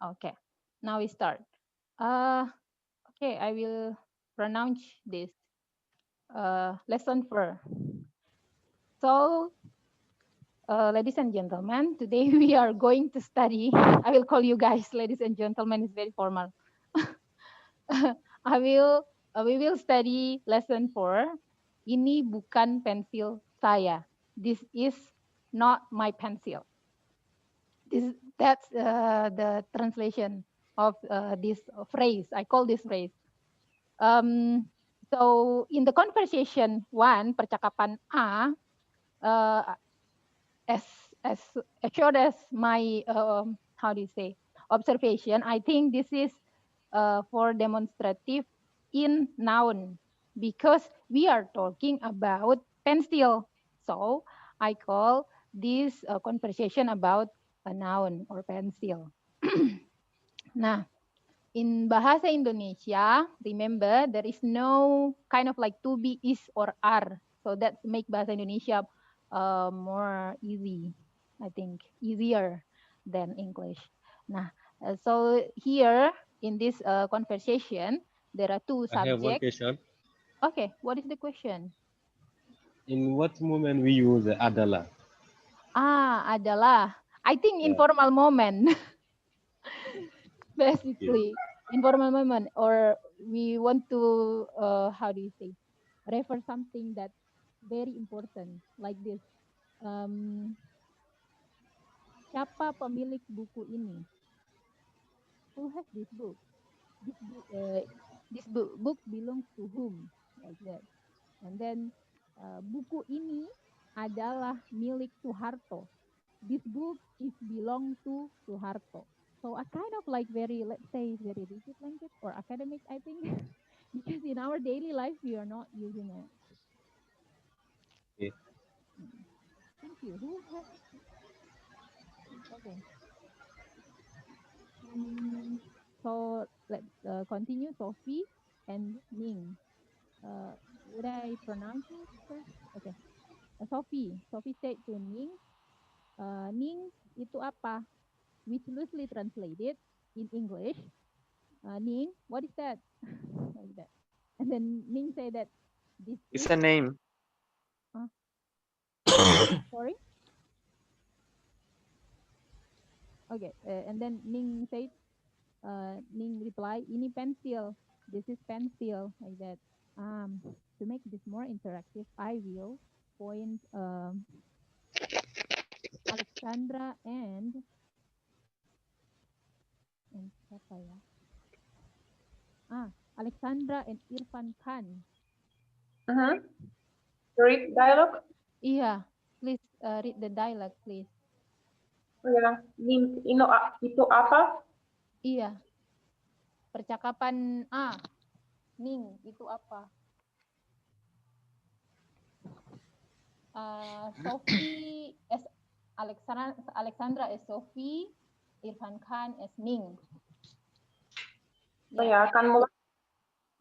Okay, now we start. Okay, I will pronounce this lesson 4. So, ladies and gentlemen, today we are going to study. I will call you guys, ladies and gentlemen. It's very formal. We will study lesson 4. Ini bukan pensil saya. This is not my pencil. That's the translation of this phrase. I call this phrase. So in the conversation 1, percakapan A, as short as my how do you say observation, I think this is for demonstrative in noun because we are talking about pencil. So I call this conversation about a noun or pencil. Nah, in Bahasa Indonesia, remember there is no kind of like to be, is, or are. So that make Bahasa Indonesia more easy, I think, easier than English. Nah, so here in this conversation, there are two I have one subjects. question. Okay, what is the question? In what moment we use the adalah? Adalah. I think informal moment. Basically, informal moment, or we want to how do you say, refer something that very important like this. Siapa pemilik buku ini? Who has this book? This book belongs to whom? Like that. And then buku ini adalah milik Soeharto. This book is belong to Soeharto. So a kind of like very, let's say, very rigid language or academic, I think, because in our daily life we are not using it. Okay. Thank you. Who has? Okay. So let's continue. Sophie and Ning. Would I pronounce it first? Okay. Sophie said to Ning, Ning itu apa? Which loosely translated in English, Ning, what is that? Like that. And then Ning say that this It's is a name. sorry. Okay, and then Ning said, Ning reply, ini pensil. This is pencil, like that. To make this more interactive, I will point Alexandra and siapa ya? Alexandra and Irfan Khan. Read dialogue. Iya, please read the dialogue, please. Oh ya, Ning, itu apa? Iya. Percakapan A. Ning, itu apa? Sophie as Alexandra as Sophie, Irfan Khan as Ning. Saya akan mulai.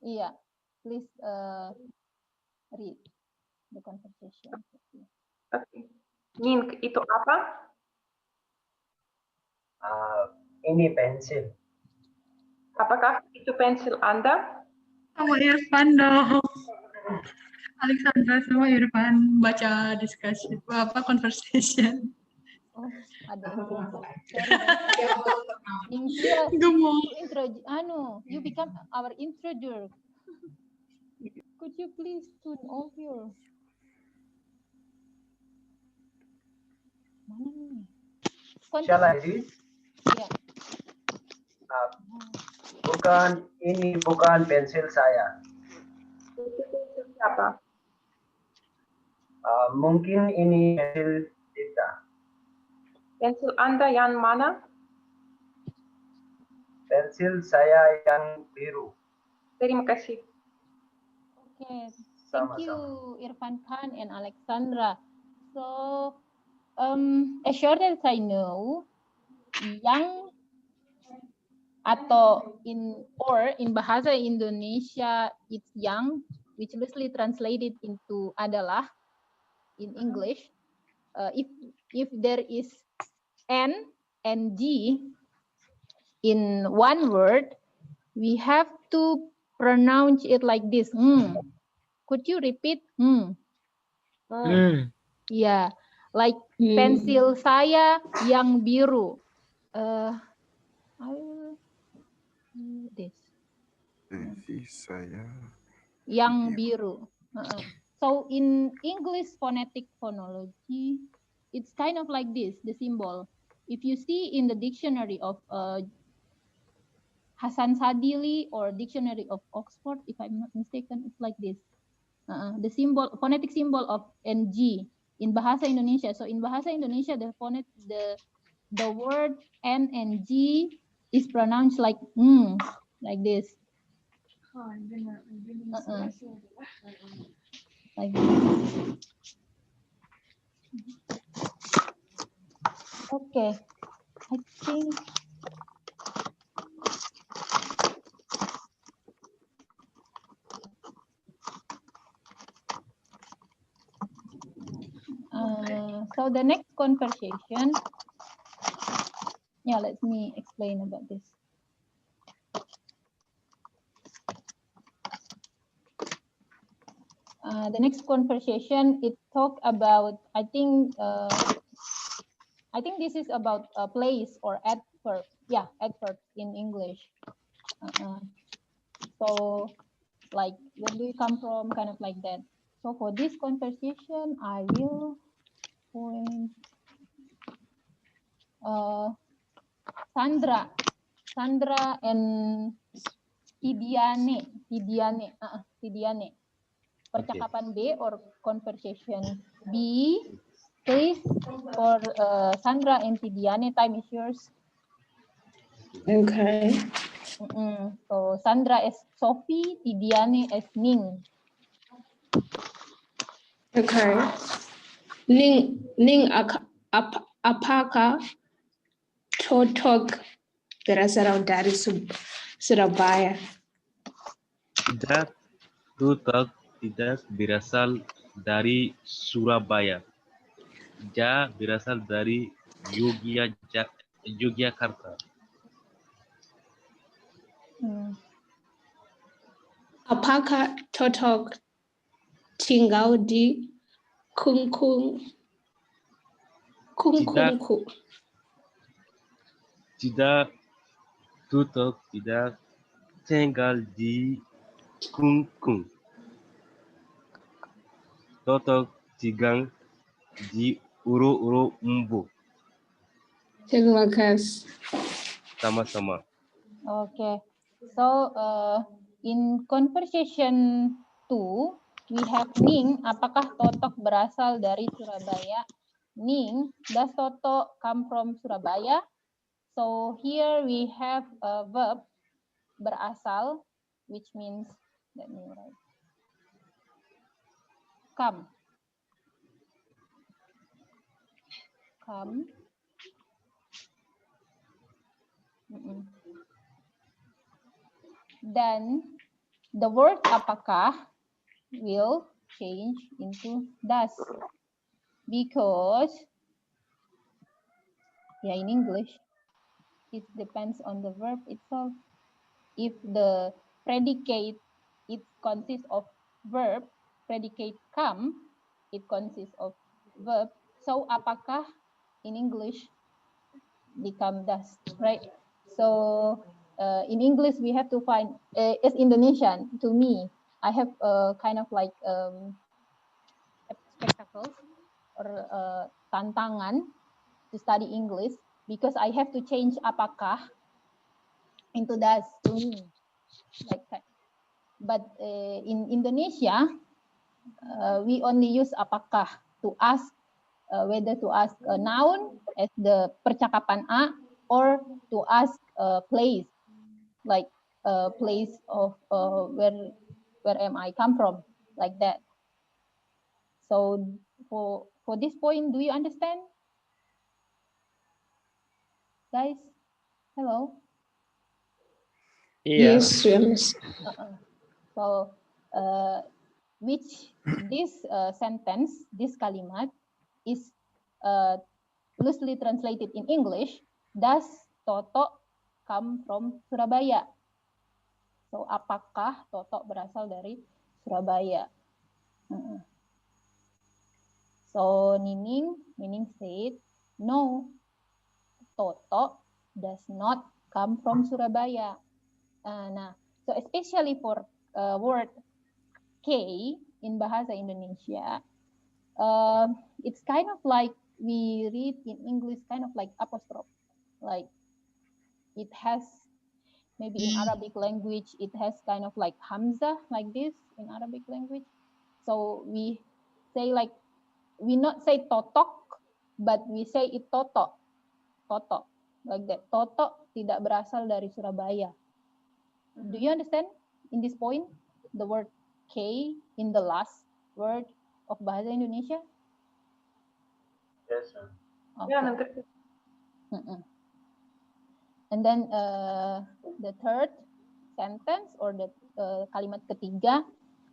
Iya, please read the conversation. Okay. Ning, itu apa? Ini pensil. Apakah itu pensil Anda? Sama Irfan dong. Alexandra sama Irfan baca discussion, conversation. Oh, ada Ningtyas, you become our introducer. Could you please tune off your mana nih? Shall I read? Ya. Ini bukan pensil saya. Itu pensil siapa? Mungkin ini pensil Dita. Pensil Anda yang mana? Pensil saya yang biru. Terima kasih. Okay, thank you Irfan Khan and Alexandra. So, as short as I know, yang atau in bahasa Indonesia it's yang, which loosely translated into adalah in English. If there is n and g, in one word, we have to pronounce it like this. Could you repeat? Yeah, like pensil saya yang biru. I will do this. Pensil saya Yang biru. So in English phonetic phonology, it's kind of like this, the symbol. If you see in the dictionary of Hasan Sadili or dictionary of Oxford, if I'm not mistaken, it's like this. The symbol, phonetic symbol of NG in Bahasa Indonesia. So in Bahasa Indonesia, the word N and G is pronounced like this. Like this. Okay, I think so the next conversation, let me explain about this. The next conversation, it talk about, I think this is about a place or adverb. Yeah, adverb in English. So like, where do you come from? Kind of like that. So for this conversation, I will point Sandra and Tidiane. Percakapan B or conversation B, please, for Sandra and Tidiane. Time is yours. Okay. So Sandra as Sophie, Tidiane as Ning. Okay. Ning apakah Totok berasal dari Surabaya? Tidak, Tutok tidak berasal dari Surabaya. Ja berasal dari Yogyakarta. Apakah Totok tinggal di Kungkungku? Tidak, Tutok tidak tinggal di Kungkung. Totok tinggal di Uru Umbu. Terima kasih. Sama-sama. Okay. So in conversation 2, we have Ning. Apakah Totok berasal dari Surabaya? Ning, does Totok come from Surabaya? So here we have a verb berasal, which means, let me write, come. Then the word apakah will change into does, because in English it depends on the verb itself. If the predicate, it consists of verb, predicate come, it consists of verb. So apakah in English become does, right? So in English we have to find, as Indonesian, to me, I have kind of like spectacles or tantangan to study English, because I have to change apakah into does to me, like that. But in Indonesia, we only use apakah to ask whether to ask a noun as the percakapan A, or to ask a place, like a place of where am I come from, like that. So for this point, do you understand, guys? Hello. Yes. So which this sentence, this kalimat, is loosely translated in English. Does Toto come from Surabaya? So, apakah Toto berasal dari Surabaya? So, Nining said, no, Toto does not come from Surabaya. Nah, so especially for word K in Bahasa Indonesia, it's kind of like we read in English, kind of like apostrophe, like it has maybe in Arabic language, it has kind of like hamzah like this in Arabic language. So we say like, we not say totok, but we say it toto, like that. Toto tidak berasal dari Surabaya. Do you understand in this point the word K in the last word of Bahasa Indonesia? Yes, sir. Okay. Ya, nanti. And then the third sentence or the kalimat ketiga,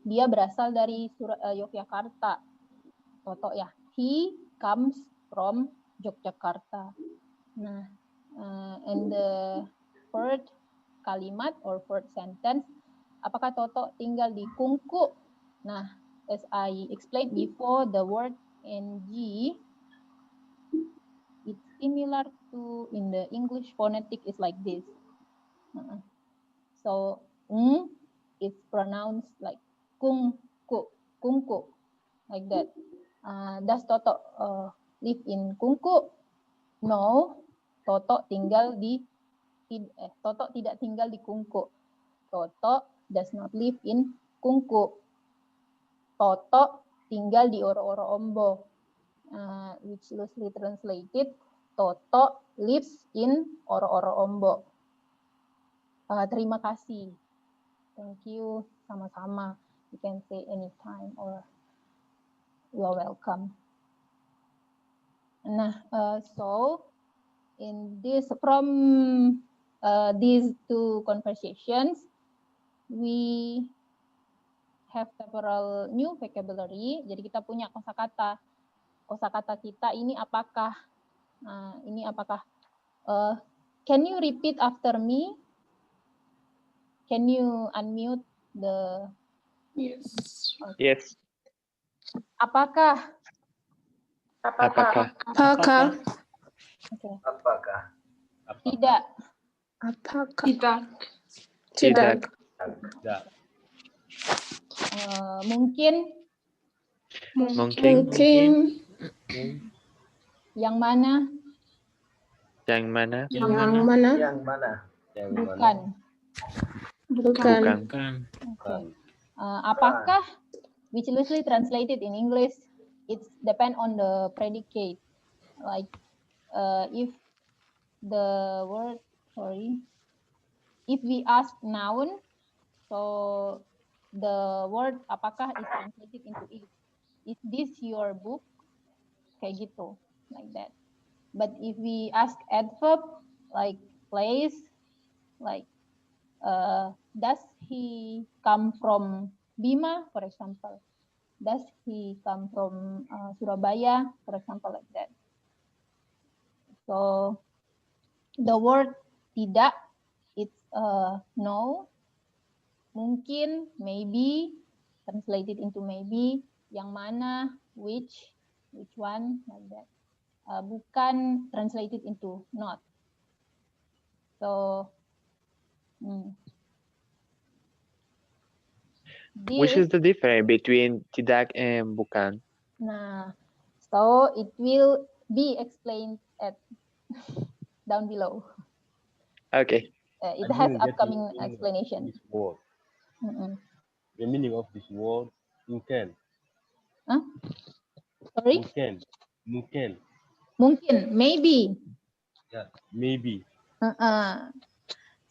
dia berasal dari Yogyakarta. Toto ya. He comes from Yogyakarta. Nah, and the third kalimat or fourth sentence, apakah Toto tinggal di Kungku? Nah, as I explained before, the word NG, it's similar to in the English phonetic is like this. So, it's pronounced like Kungku, like that. Does Toto live in Kungku? No, Toto tidak tinggal di Kungku. Toto does not live in Kungku. Toto tinggal di Oro-Oro Ombo, which loosely translated, Toto lives in Oro-Oro Ombo. Terima kasih. Thank you. Sama-sama. You can say anytime or you are welcome. Nah, so in this, from these two conversations, we have several new vocabulary. Jadi kita punya kosakata. Kosakata kita ini apakah? Can you repeat after me? Can you unmute the? Yes. Okay. Yes. Apakah? Apakah? Apakah? Okay. Apakah? Tidak. Apakah? Tidak. Tidak. Tidak. Mungkin. Mungkin. Yang mana? Yang mana? Yang mana? Yang mana? Yang Bukan. Bukan. Okay. Apakah? Which loosely translated in English, it's depend on the predicate. Like if the word, if we ask noun, so the word apakah is translated into is this your book? Kayak gitu, like that. But if we ask adverb, like place, like does he come from Bima, for example? Does he come from Surabaya, for example, like that? So the word tidak, it's no, mungkin, maybe, translated into maybe, yang mana, which one, like that. Bukan, translated into not. So, Which is the difference between tidak and bukan? Nah, so it will be explained at down below. Okay. It has upcoming explanation. This word. The meaning of this word, mungkin. Huh? Sorry? Mungkin, maybe. Yeah, maybe.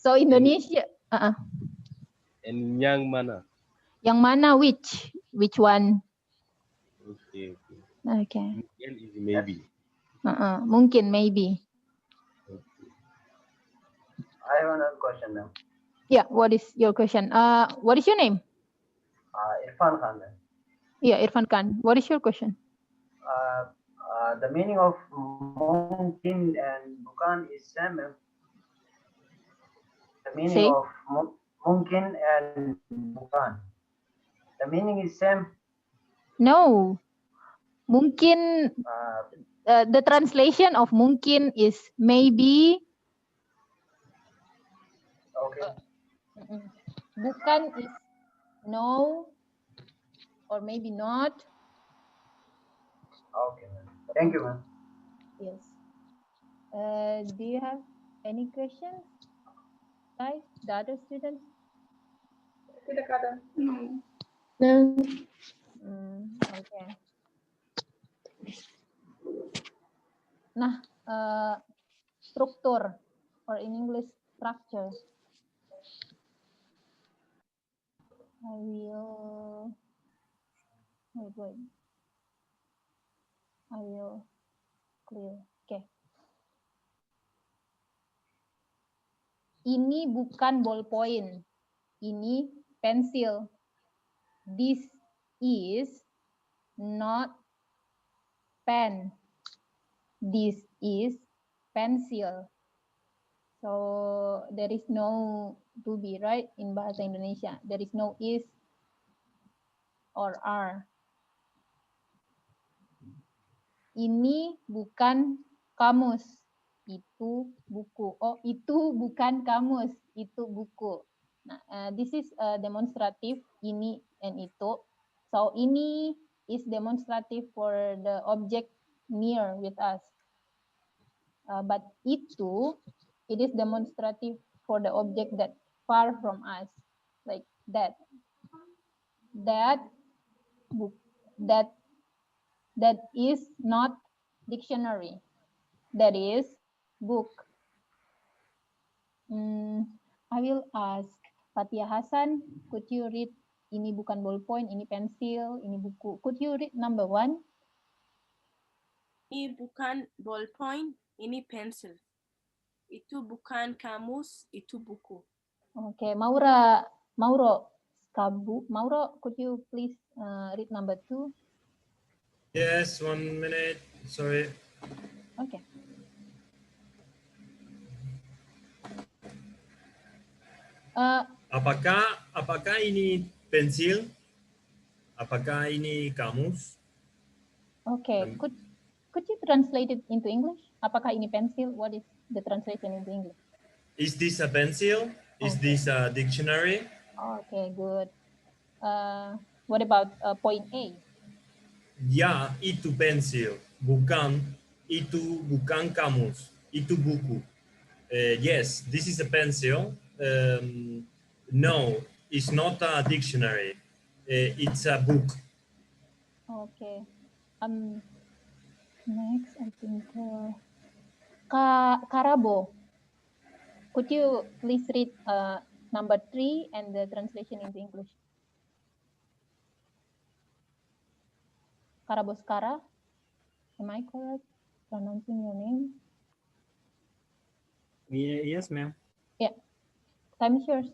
So Indonesia. And yang mana? Yang mana? Which one? Okay. Okay. Mungkin is maybe. Mungkin, maybe. I have another question now. Yeah, what is your question? What is your name? Irfan Khan. Yeah, Irfan Khan. What is your question? The meaning of mungkin and bukan is same. The meaning Say. of mungkin and bukan. The meaning is same. No. Mungkin, the translation of mungkin is maybe. Okay. Bukan is no or maybe not. Okay, ma'am. Thank you, ma'am. Yes. Do you have any questions, guys? The other students? Tidak ada. No. No. Okay. Nah, struktur, or in English, structure. I will, wait. I will clear. Okay. Ini bukan ballpoint. Ini pensil. This is not pen. This is pencil. So there is no to be, right? In bahasa Indonesia, there is no is or are. Ini bukan kamus, itu buku. Oh, itu bukan kamus, itu buku. Nah, this is demonstrative, ini and itu. So ini is demonstrative for the object near with us. But itu, it is demonstrative for the object that far from us, like that. That book, that is not dictionary. That is book. I will ask Fatia Hasan, could you read ini bukan ballpoint, ini pensil, ini buku. Could you read number 1? Ini bukan ballpoint, ini pensil. Itu bukan kamus, itu buku. Okay, Mauro, could you please read number 2? Yes, 1 minute. Sorry. Okay. Apakah ini pensil? Apakah ini kamus? Okay, could you translate it into English? Apakah ini pensil? What is the translation into English? Is this a pencil? Is this a dictionary? Okay, good. What about point A? Ya, itu pensil. Itu bukan kamus. Itu buku. Yes, this is a pencil. No, it's not a dictionary. It's a book. Okay. Next, I think Karabo. Could you please read number 3 and the translation into English? Karaboskara, am I correct pronouncing your name? Yes, ma'am. Yeah, time is yours.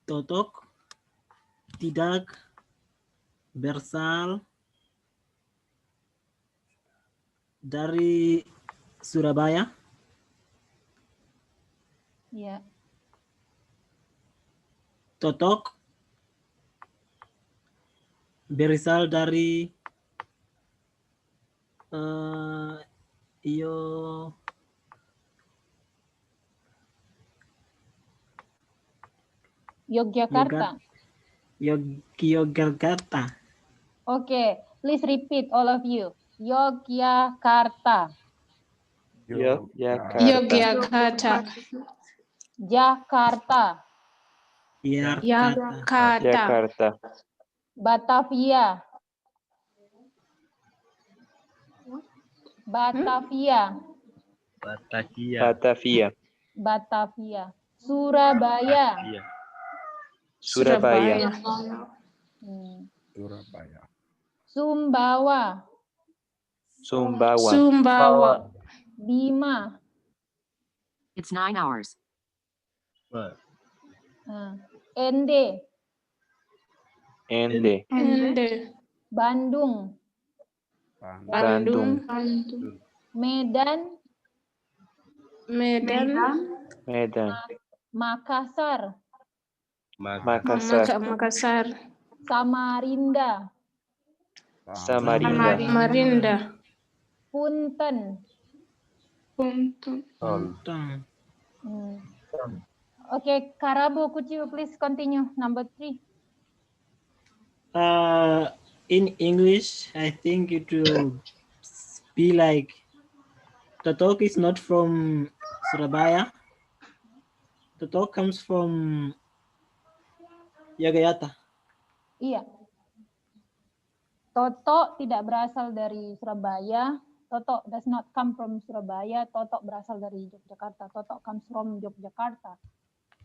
Totok tidak berasal dari Surabaya. Yeah. Totok berasal dari Yogyakarta. Yogyakarta. Okay, please repeat all of you. Yogyakarta. Yogyakarta. Jakarta. Jakarta. Batavia. Batavia. Surabaya. Surabaya. Sumbawa. Bima. It's 9 hours. Ende. Ende. Bandung. Bandung. Medan. Medan. Medan. Makassar. Makassar. Makassar. Samarinda. Samarinda. Samarinda. Punten. Punten. Okay, Karabo, could you please continue? Number 3. In English, I think it will be like Totok is not from Surabaya. Totok comes from Yogyakarta. Iya. Toto tidak berasal dari Surabaya. Toto does not come from Surabaya. Toto berasal dari Yogyakarta. Toto comes from Yogyakarta.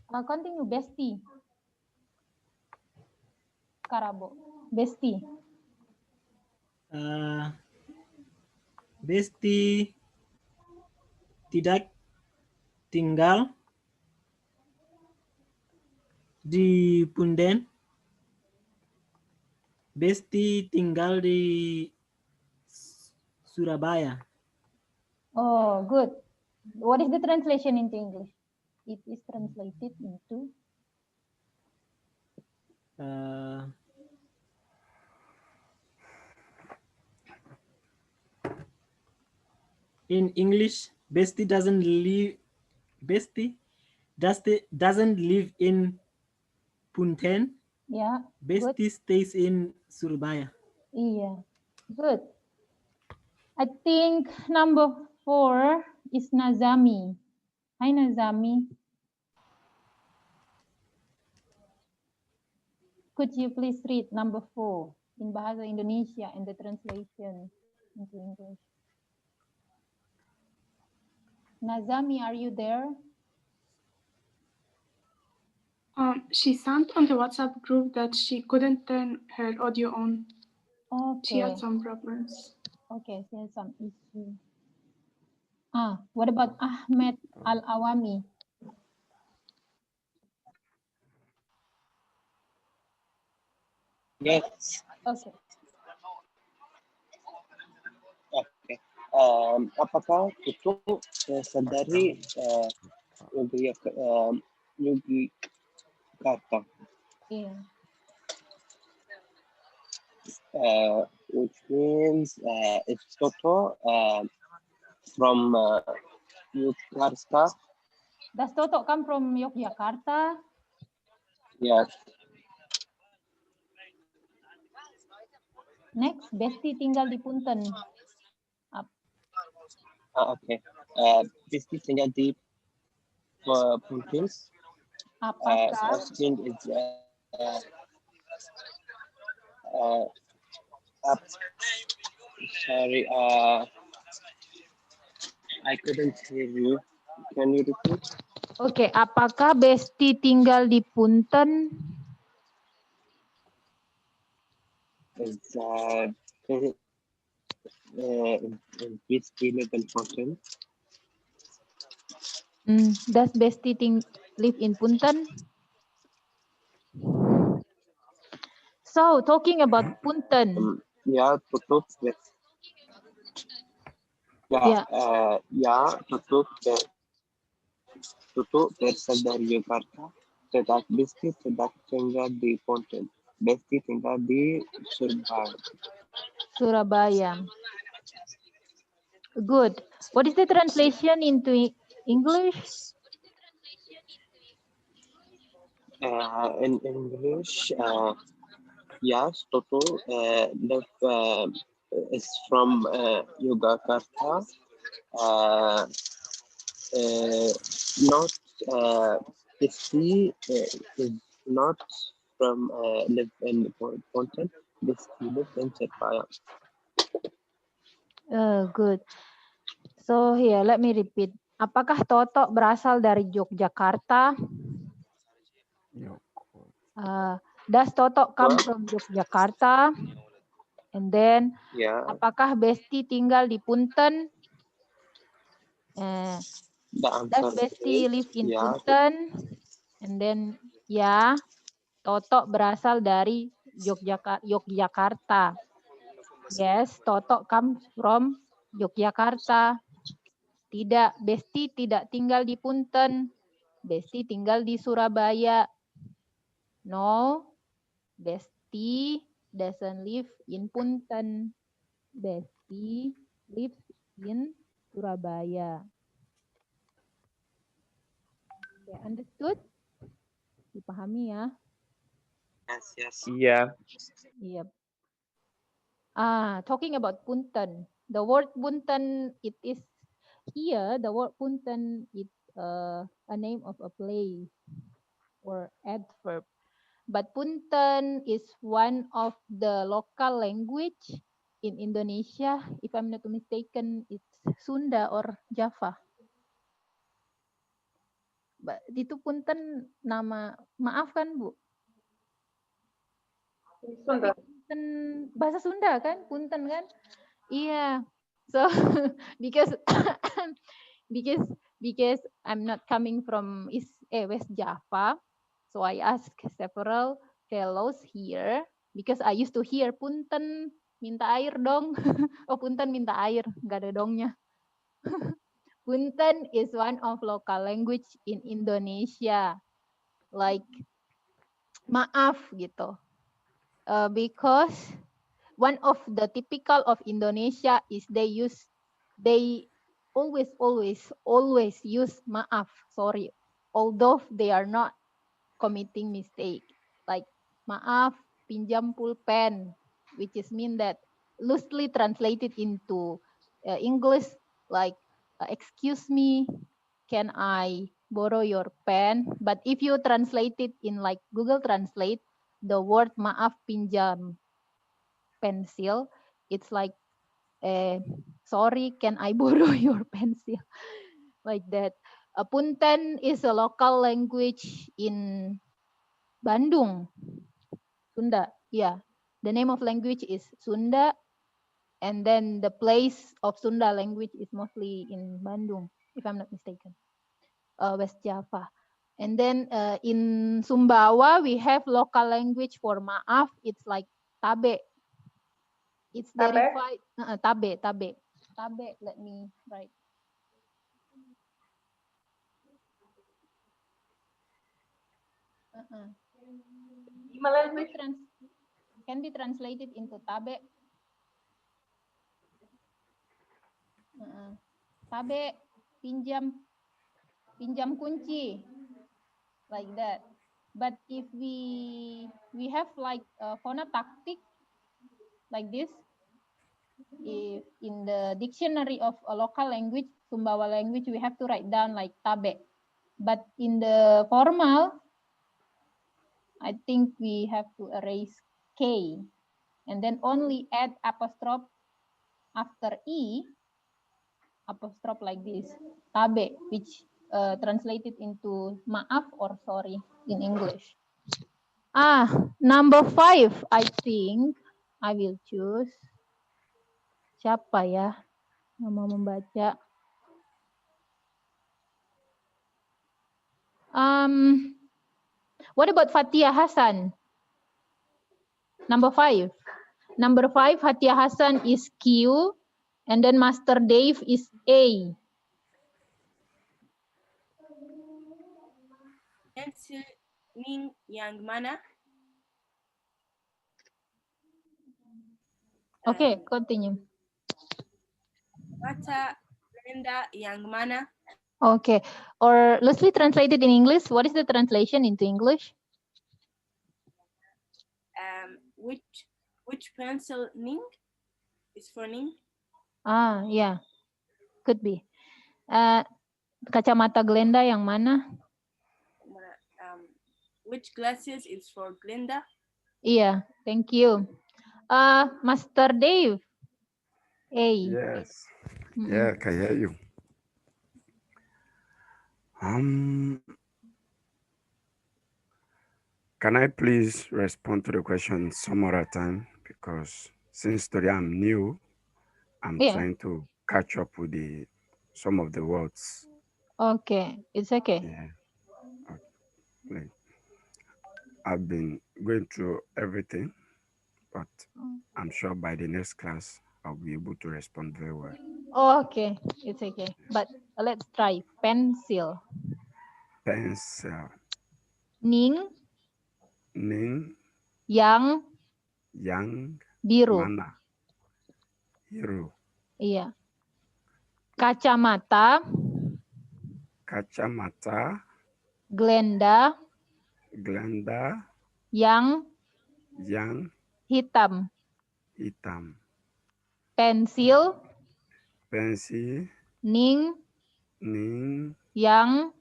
Continue, Besti. Karabo. Besti. Besti tidak tinggal di Punden. Besti tinggal di Surabaya. Oh, good. What is the translation into English? It is translated into in English, Besti doesn't live in Punten. Yeah. Besti stays in Surabaya. Iya. Good. I think number 4 is Nazami. Hi, Nazami. Could you please read number 4 in Bahasa Indonesia and the translation into English? Nazami, are you there? She sent on the WhatsApp group that she couldn't turn her audio on. Okay. She had some problems. Okay, she has some issue. What about Ahmed Al-Awami? Yes. Okay. Okay. Apakah itu sadari Yogyakarta? Yeah. Which means it's Toto from Yogyakarta. Does Toto come from Yogyakarta? Yes. Next, Besti tinggal di Punten. Okay. Besti tinggal di Punten. Apakah? Asking is sorry. I couldn't hear you. Can you repeat? Okay, apakah Besti tinggal di Punten? Is Besti live in Punten? Does Besti live in Punten? So, talking about Punten. Ya, tutup. Tutup berasal dari Yogyakarta. Tetapi Besti tidak tinggal di Punten. Besti tinggal di Surabaya. Surabaya. Good. What is the translation into English? In English, yes, Toto is from Yogyakarta. Not Besti is not from live in Punten. Besti live in Surabaya. Good. So here, let me repeat. Apakah Toto berasal dari Yogyakarta? Does Toto come from Yogyakarta? And then, apakah Besti tinggal di Punten? Does Besti live in Punten? And then, Toto berasal dari Yogyakarta. Yes, Toto comes from Yogyakarta. Tidak, Besti tidak tinggal di Punten. Besti tinggal di Surabaya. No, Besti doesn't live in Punten. Besti lives in Surabaya. Okay, understood? Dipahami ya? Yes. Yeah. Yep. Talking about Punten. The word Punten, it is here, the word Punten is a name of a place or adverb. But Punten is one of the local language in Indonesia. If I'm not mistaken, it's Sunda or Java. Itu Punten nama, maaf kan Bu? Sunda. Punten, bahasa Sunda kan? Punten kan? Iya. So because I'm not coming from West Java, so I asked several fellows here because I used to hear Punten minta air dong. Oh Punten minta air, nggak ada dongnya. Punten is one of local language in Indonesia, like maaf gitu, because one of the typical of Indonesia is they always use maaf, sorry, although they are not committing mistake, like maaf pinjam pulpen, which is mean that loosely translated into English like excuse me, can I borrow your pen? But if you translate it in like Google Translate, the word maaf pinjam pencil, it's like sorry, can I borrow your pencil? Like that. Punten is a local language in Bandung, Sunda. Yeah, the name of language is Sunda, and then the place of Sunda language is mostly in Bandung, if I'm not mistaken, West Java. And then in Sumbawa, we have local language for maaf. It's like tabe. It's verified. Tabe. Let me write. Can be translated into tabe. Tabe, pinjam kunci, like that. But if we have like a phonotactic like this, if in the dictionary of a local language, Sumbawa language, we have to write down like tabe. But in the formal, I think we have to erase K and then only add apostrophe after E, apostrophe like this, tabe, which translated into maaf or sorry in English. Number 5, I think I will choose. Siapa ya yang mau membaca? What about Fatia Hasan? Number 5. Number 5, Fatia Hasan is Q, and then Master Dave is A. Pensil ning yang mana? Okay, continue. Mata Glenda yang mana? Okay, or loosely translated in English, what is the translation into English? Which pencil ning is for ning? Yeah, could be. Kacamata Glenda yang mana? Which glasses is for Glenda? Iya, thank you. Master Dave. Yes. Yeah, I hear you. Can I please respond to the question some other time? Because since today I'm new, I'm trying to catch up with some of the words. Okay, it's okay. Yeah. Okay. I've been going through everything. but I'm sure by the next class I'll be able to respond very well. Oh, okay, it's okay. But let's try pencil. Pencil. Ning, Ning, yang, yang, biru. mana, biru. Iya. Kacamata, Kacamata, Glenda, Glenda, yang, hitam. hitam. Pensil, Pensil, ning, ning, yang,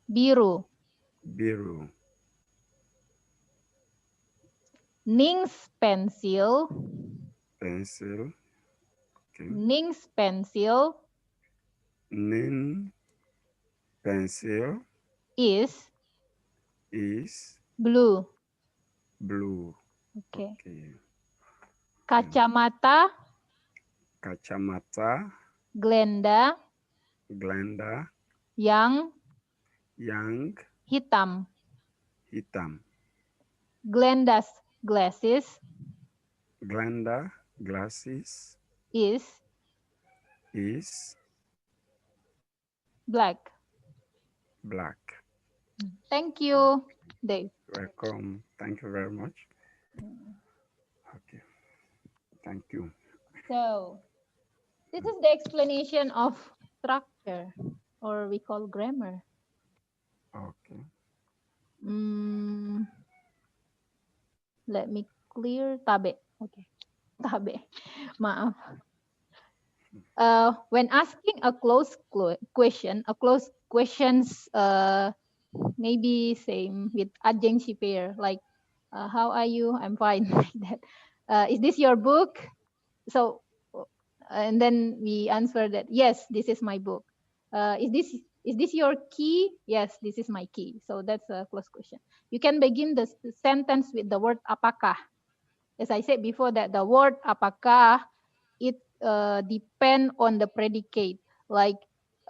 biru. biru. Ning's pensil, Pensil, okay. Ning's pensil Ning, pencil is blue. blue. Okay. Okay. Kacamata, Kacamata, Glenda, yang, hitam. hitam. Glenda's glasses Glenda, glasses is black. black. Thank you, Dave. Welcome. Thank you very much. Okay. Thank you. So, this is the explanation of structure, or we call grammar. Okay. Let me clear tabe. Okay, tabe. Maaf. When asking a closed questions maybe same with adjunct pair, like how are you? I'm fine, like that. Is this your book? So, and then we answer that yes, this is my book. Is this your key? Yes, this is my key. So that's a closed question. You can begin the sentence with the word apakah. As I said before, that the word apakah, it depend on the predicate, like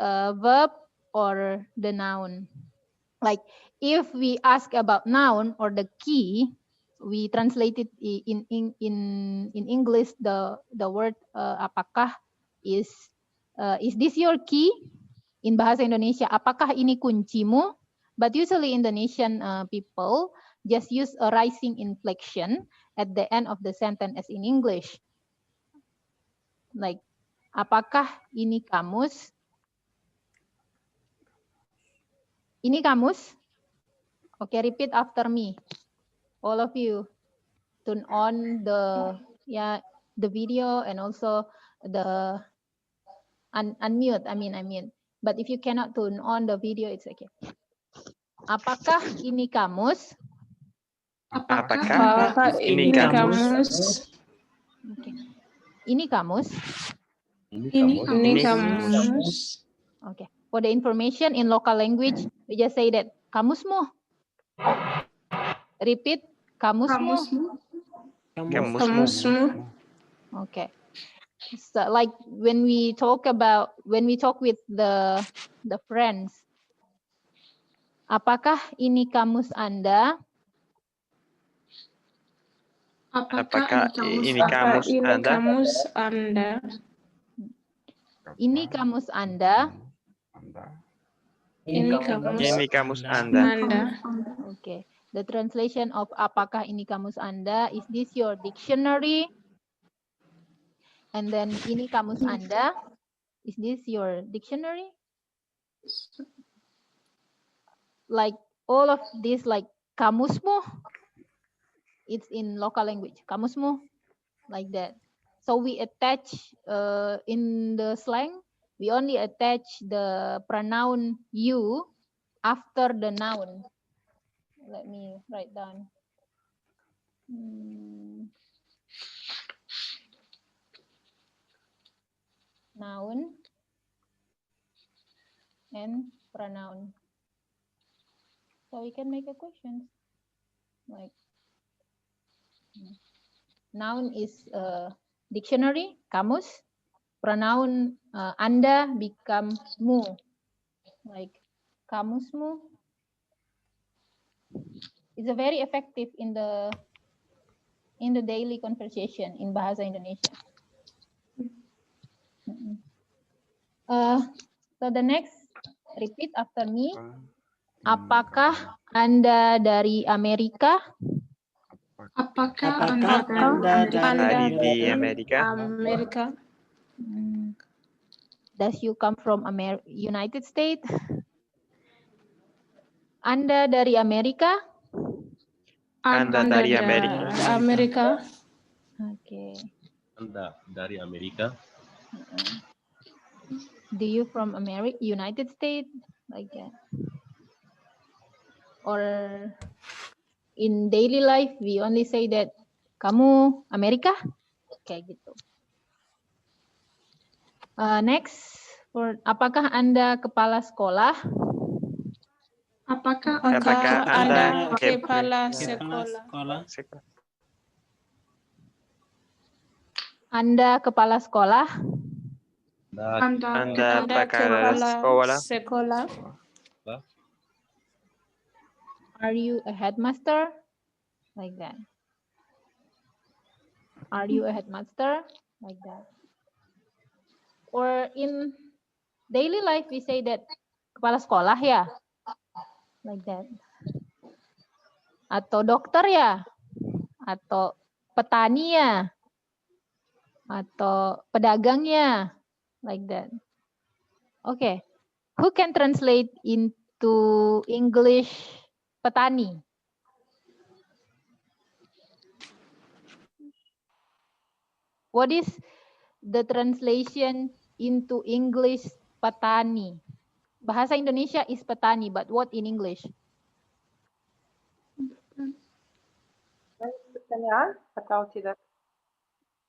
verb or the noun. Like if we ask about noun or the key, we translate it in English. The word apakah is this your key? In bahasa Indonesia, apakah ini kuncimu? But usually Indonesian people just use a rising inflection at the end of the sentence as in English. Like, apakah ini kamus? Ini kamus? Okay, repeat after me. All of you, turn on the video and also the unmute. I mean. But if you cannot turn on the video, it's okay. Apakah ini kamus? Apakah ini kamus? Okay. Ini kamus? Ini kamus. Okay. For the information in local language, we just say that kamusmu. Repeat, kamusmu. Kamusmu. Okay. So like when we talk with the friends, apakah ini kamus Anda? Apakah ini kamus Anda? Ini kamus Anda. Ini kamus Anda. Okay. The translation of apakah ini kamus Anda, is this your dictionary? And then ini kamus Anda, is this your dictionary? Like all of this, like kamusmu, it's in local language. Kamusmu, like that. So we attach in the slang, we only attach the pronoun you after the noun. Let me write down. Noun and pronoun. So we can make a question. Like noun is dictionary, kamus. Pronoun Anda become mu. Like kamusmu. It's a very effective in the in the daily conversation in Bahasa Indonesia. So the next, repeat after me. Apakah Anda dari Amerika? Apakah Apakah Anda dari di Amerika? Amerika? Does you come from United States? Anda dari Amerika? Anda dari Amerika? Okay. Anda dari Amerika? Do you from United States? Like that. Or in daily life, we only say that kamu Amerika? Kayak gitu. Next, apakah Anda kepala sekolah? Apakah Anda kepala sekolah? Anda kepala sekolah? Anda kepala sekolah? Are you a headmaster? Like that. Are you a headmaster? Like that. Or in daily life, we say that kepala sekolah ya? Like that. Atau dokter ya? Atau petani ya? Atau pedagangnya? Like that. Okay. Who can translate into English petani? What is the translation into English petani? Bahasa Indonesia is petani, but what in English? Pertanyaan atau tidak?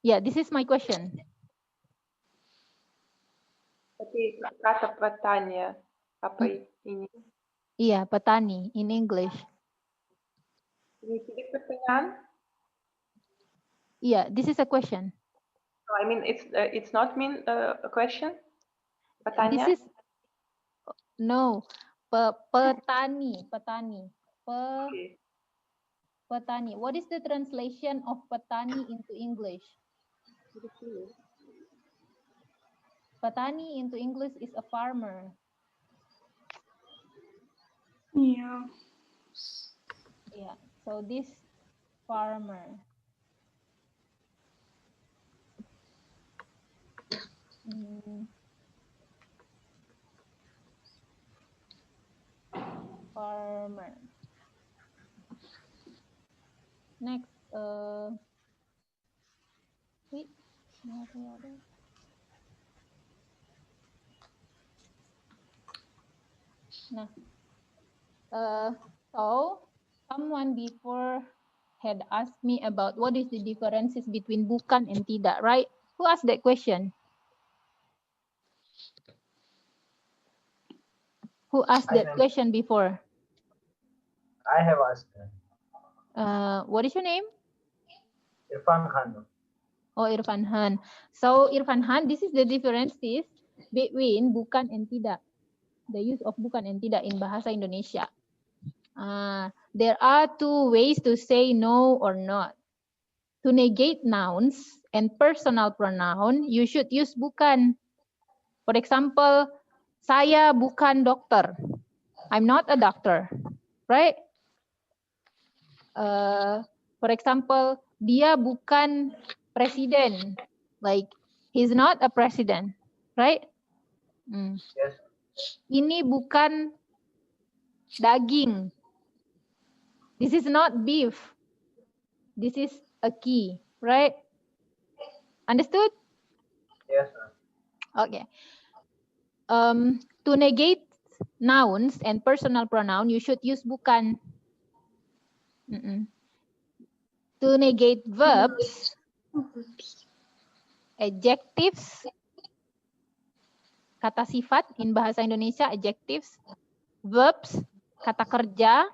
Yeah, this is my question. Tapi kata petani apa ini? Iya, petani in English. Ini tidak pertanyaan? Yeah, this is a question. No, I mean it's not mean a question. Petanya? This is no petani. Okay. Petani. What is the translation of petani into English? Petani into English is a farmer. Yeah. Yeah. So this farmer. Farmer. Next, wait, nah, so someone before had asked me about what is the differences between bukan and tidak, right? Who asked that question? Who asked that question before? I have asked. What is your name? Irfan Khan. Oh, Irfan Han. So Irfan Han, this is the differences between bukan and tidak. The use of bukan and tidak in Bahasa Indonesia. There are two ways to say no or not. To negate nouns and personal pronoun, you should use bukan. For example, saya bukan dokter. I'm not a doctor, right? For example, dia bukan presiden. Like, he's not a president, right? Yes. Ini bukan daging. This is not beef. This is a key, right? Understood? Yes. Okay. To negate nouns and personal pronoun, you should use bukan. To negate verbs, adjectives, kata sifat in Bahasa Indonesia, adjectives, verbs, kata kerja,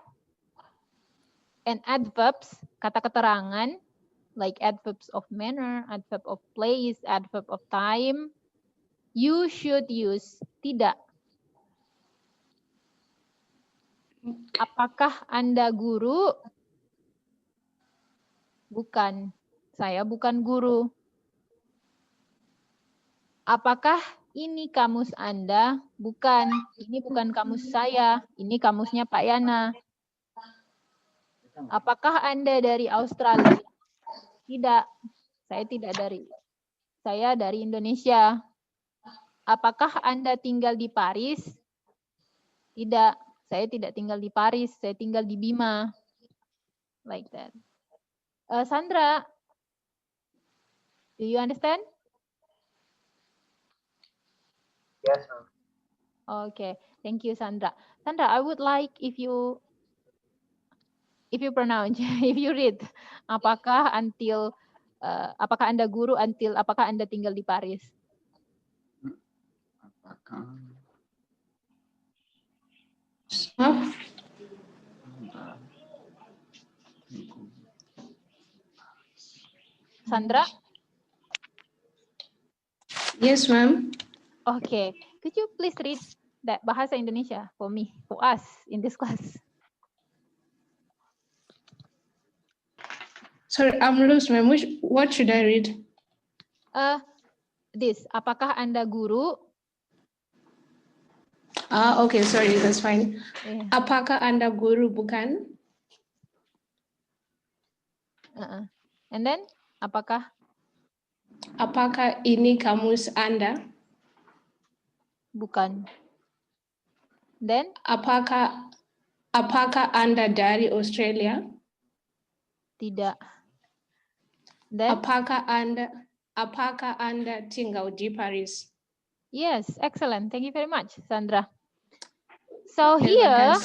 and adverbs, kata keterangan, like adverbs of manner, adverb of place, adverb of time, you should use tidak. Apakah Anda guru? Bukan. Saya bukan guru. Apakah ini kamus Anda? Bukan. Ini bukan kamus saya. Ini kamusnya Pak Yana. Apakah Anda dari Australia? Tidak. Saya tidak dari. Saya dari Indonesia. Apakah Anda tinggal di Paris? Tidak. Saya tidak tinggal di Paris. Saya tinggal di Bima. Like that. Sandra, do you understand? Yes, ma'am. Okay, thank you, Sandra. Sandra, I would like if you pronounce, if you read, apakah Anda guru until apakah Anda tinggal di Paris? Sandra? Yes, ma'am. Okay, could you please read that bahasa Indonesia for me, for us in this class? Sorry, I'm lost, ma'am. What should I read? This, apakah Anda guru? Okay, sorry, that's fine. Yeah. Apakah Anda guru, bukan? And then, apakah ini kamus Anda? Bukan. Then? Apakah Anda dari Australia? Tidak. Then? Apakah Anda tinggal di Paris? Yes, excellent. Thank you very much, Sandra. So here,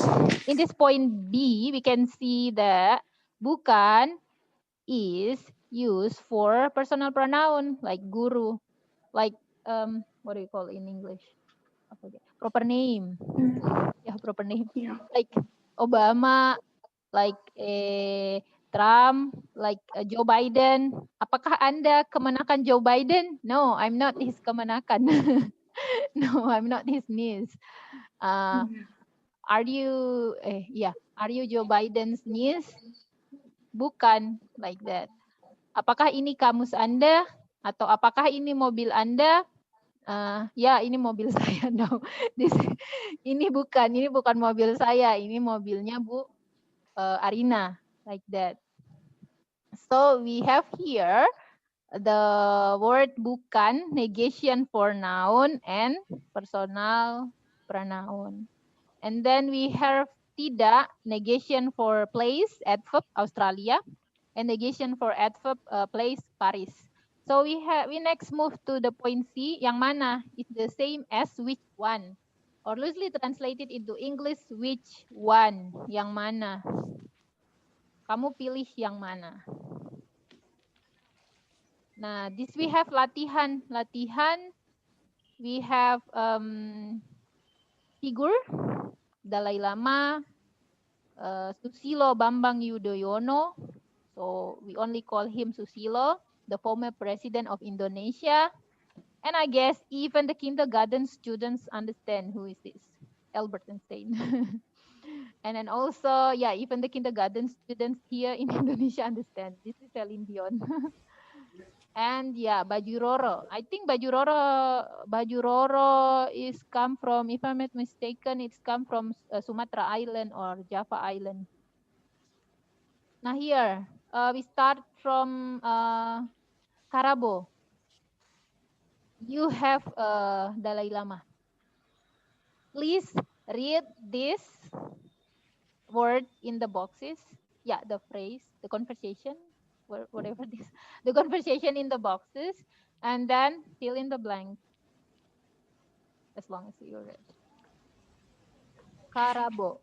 in this point B, we can see that bukan is used for personal pronoun like guru, like what do you call in English? Proper name. Yeah, proper name. Yeah. Like Obama, like Trump, like Joe Biden. Apakah Anda kemenakan Joe Biden? No, I'm not his kemenakan. No, I'm not his niece. Are you are you Joe Biden's niece? Bukan, like that. Apakah ini kamus Anda? Atau apakah ini mobil Anda? Ya, ini mobil saya. No, ini bukan mobil saya. Ini mobilnya Bu Arina, like that. So we have here the word bukan, negation for noun and personal pronoun. And then we have tidak, negation for place, adverb Australia, and negation for adverb place Paris. So we next move to the point C, yang mana is the same as which one, or loosely translated into English, which one, yang mana. Kamu pilih yang mana. Nah, this we have latihan. We have figure, Dalai Lama, Susilo Bambang Yudhoyono. So we only call him Susilo, the former president of Indonesia. And I guess even the kindergarten students understand who is this, Albert Einstein. And then also, yeah, even the kindergarten students here in Indonesia understand. This is Celine Dion. And yeah, Baju Roro. I think Baju Roro is come from, if I'm not mistaken, it's come from Sumatra Island or Java Island. Now here, we start from Karabo. You have Dalai Lama. Please read this word in the boxes. Yeah, the phrase, the conversation, whatever this, the conversation in the boxes, and then fill in the blank as long as you read. Karabo.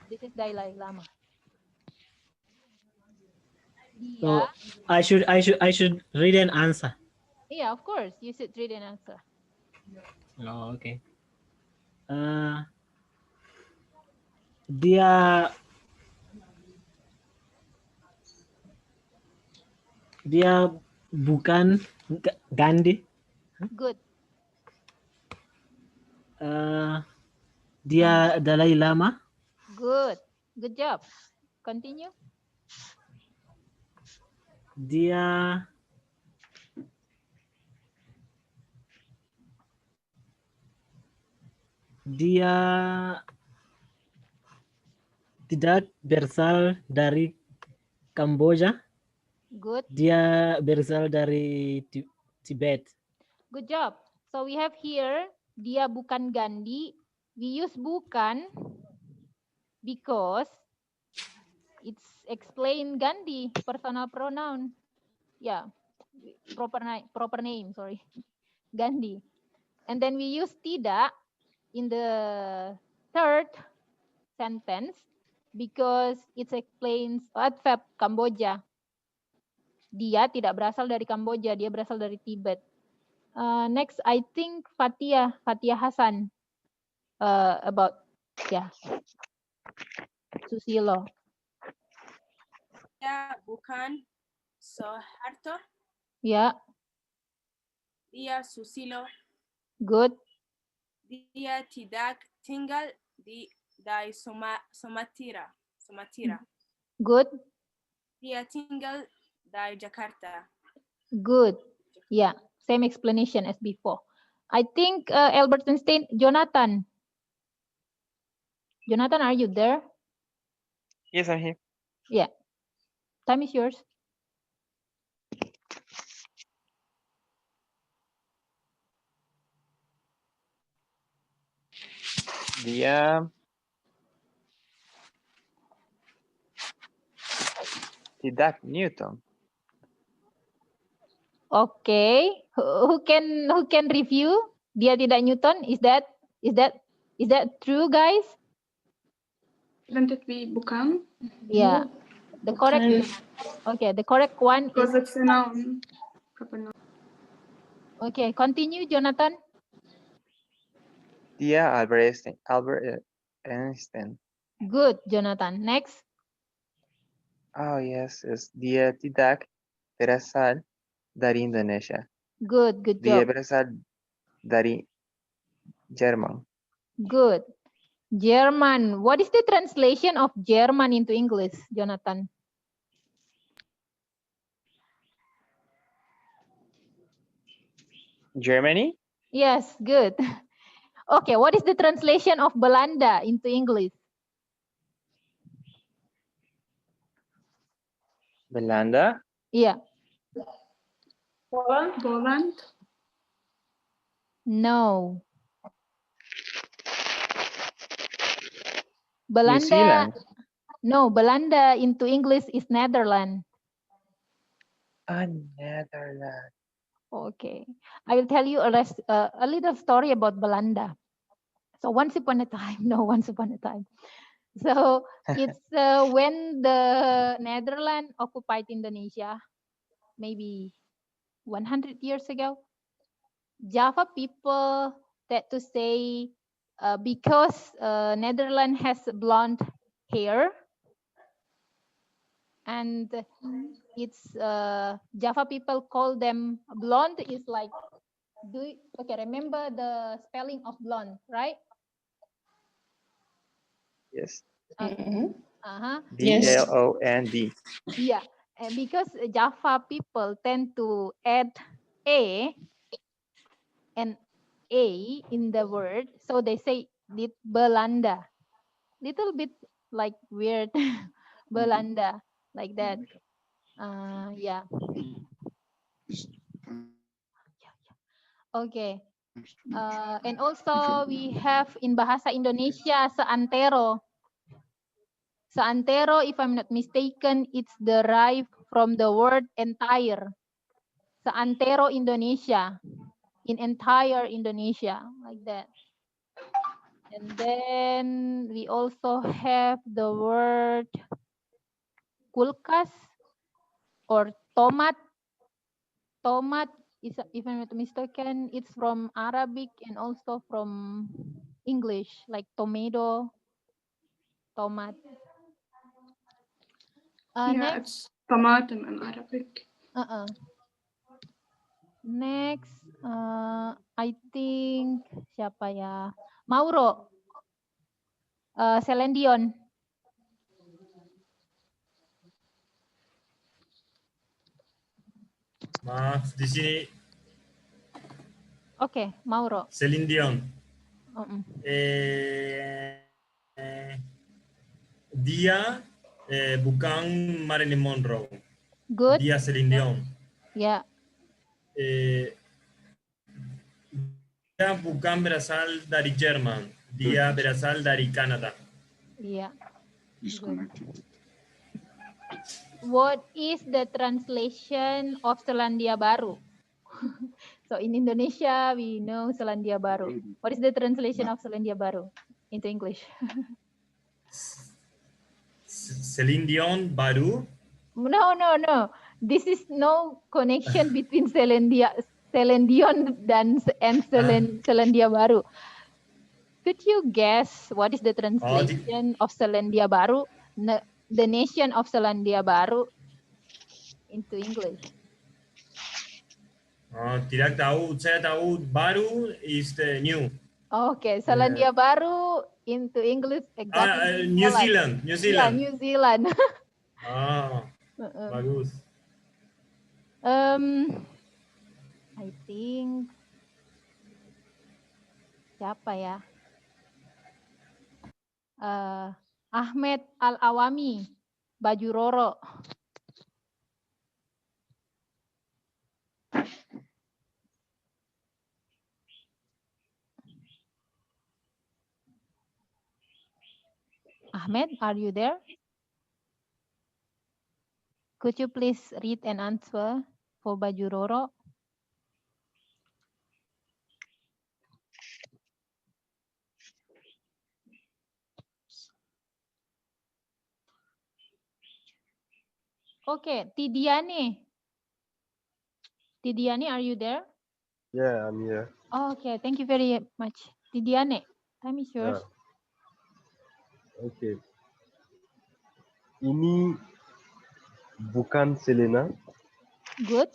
This is Dalai Lama. So I should read an answer. Yeah, of course, you should read an answer. Oh, okay. Dia bukan Gandhi. Good. Dia Dalai Lama. Good. Good job. Continue. Dia tidak berasal dari Kamboja. Good. Dia berasal dari Tibet. Good job. So we have here, dia bukan Gandhi. We use bukan because it's explain Gandhi, personal pronoun. Yeah, proper name, sorry. Gandhi. And then we use tidak in the third sentence because it explains adverb Kamboja. Dia tidak berasal dari Kamboja, dia berasal dari Tibet. Next, I think Fatia Hassan about Susilo. Dia bukan Soeharto. Ya. Dia Susilo. Good. Dia tidak tinggal di Sumatera. Good. Dia tinggal di Jakarta. Good. Yeah, same explanation as before. I think Albert Einstein, Jonathan. Jonathan, are you there? Yes, I'm here. Yeah. Time is yours. Dia tidak Newton. Okay. Who can review? Dia tidak Newton. Is that true, guys? Shouldn't it be bukan? Yeah. The correct. Okay. The correct one because is. it's a noun. Proper noun. Okay. Continue, Jonathan. Dia Albert Einstein. Good, Jonathan. Next. Oh yes, dia tidak berasal dari Indonesia. Good job. Dia berasal dari Jerman. Good. German. What is the translation of German into English, Jonathan? Germany? Yes, good. Okay, what is the translation of Belanda into English? Belanda? Yeah. Poland? No. New Belanda. Zealand? No, Belanda into English is Netherlands. Netherlands. Okay, I will tell you a little story about Belanda. So once upon a time, So it's when the Netherlands occupied Indonesia, maybe 100 years ago. Java people that to say because Netherlands has blonde hair, and it's Java people call them blonde is like remember the spelling of blonde, right? Yes. Yes. BLOND. Yeah, and because Java people tend to add a and a in the word, so they say it Belanda. Little bit like weird, Belanda, like that. Yeah. Okay. And also we have in Bahasa Indonesia seantero. Seantero, if I'm not mistaken, it's derived from the word entire. Seantero Indonesia. In entire Indonesia, like that. And then we also have the word kulkas or tomat. Tomat is, if I'm not mistaken, it's from Arabic and also from English, like tomato, tomat. Yeah, Next. it's tomatum in Arabic. Next, I think siapa ya? Mauro. Selendion. Maaf, di sini Oke, Mauro. Celine Dion. Dia bukan Marilyn Monroe. Good. Dia Celine Dion. Ya. Dia bukan berasal dari Jerman. Dia berasal dari Kanada. Iya. What is the translation of Selandia Baru? So in Indonesia, we know Selandia Baru. What is the translation of Selandia Baru into English? Celine Dion Baru. No. This is no connection between Celine Dion and Selandia Baru. Could you guess what is the translation of Selandia Baru, the nation of Selandia Baru, into English? Tidak tahu. Saya tahu baru is the new. Okay, Selandia Baru into English exactly. New Zealand. Yeah, New Zealand. Bagus. I think siapa ya? Ahmed Al-Awami, Baju Roro. Ahmed, are you there? Could you please read and answer for Baju Roro? Okay, Tidiane. Tidiane, are you there? Yeah, I'm here. Oh, okay, thank you very much. Tidiane, time is yours. Oke. Ini bukan Selena. Good.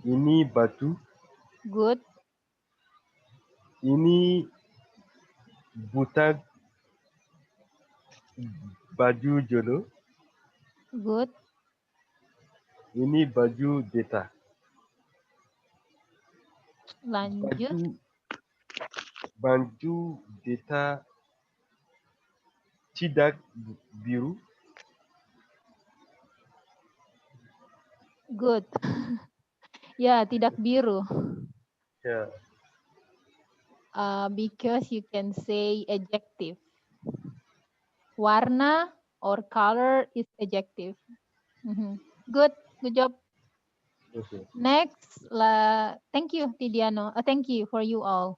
Ini batu. Good. Ini buta baju jodoh. Good. Ini baju Deta. Lanjut. Baju Deta tidak biru. Good. Ya, tidak biru. Yeah. Because you can say adjective. Warna or color is adjective. Good job. Okay. Next, thank you, Tidiano. Thank you for you all.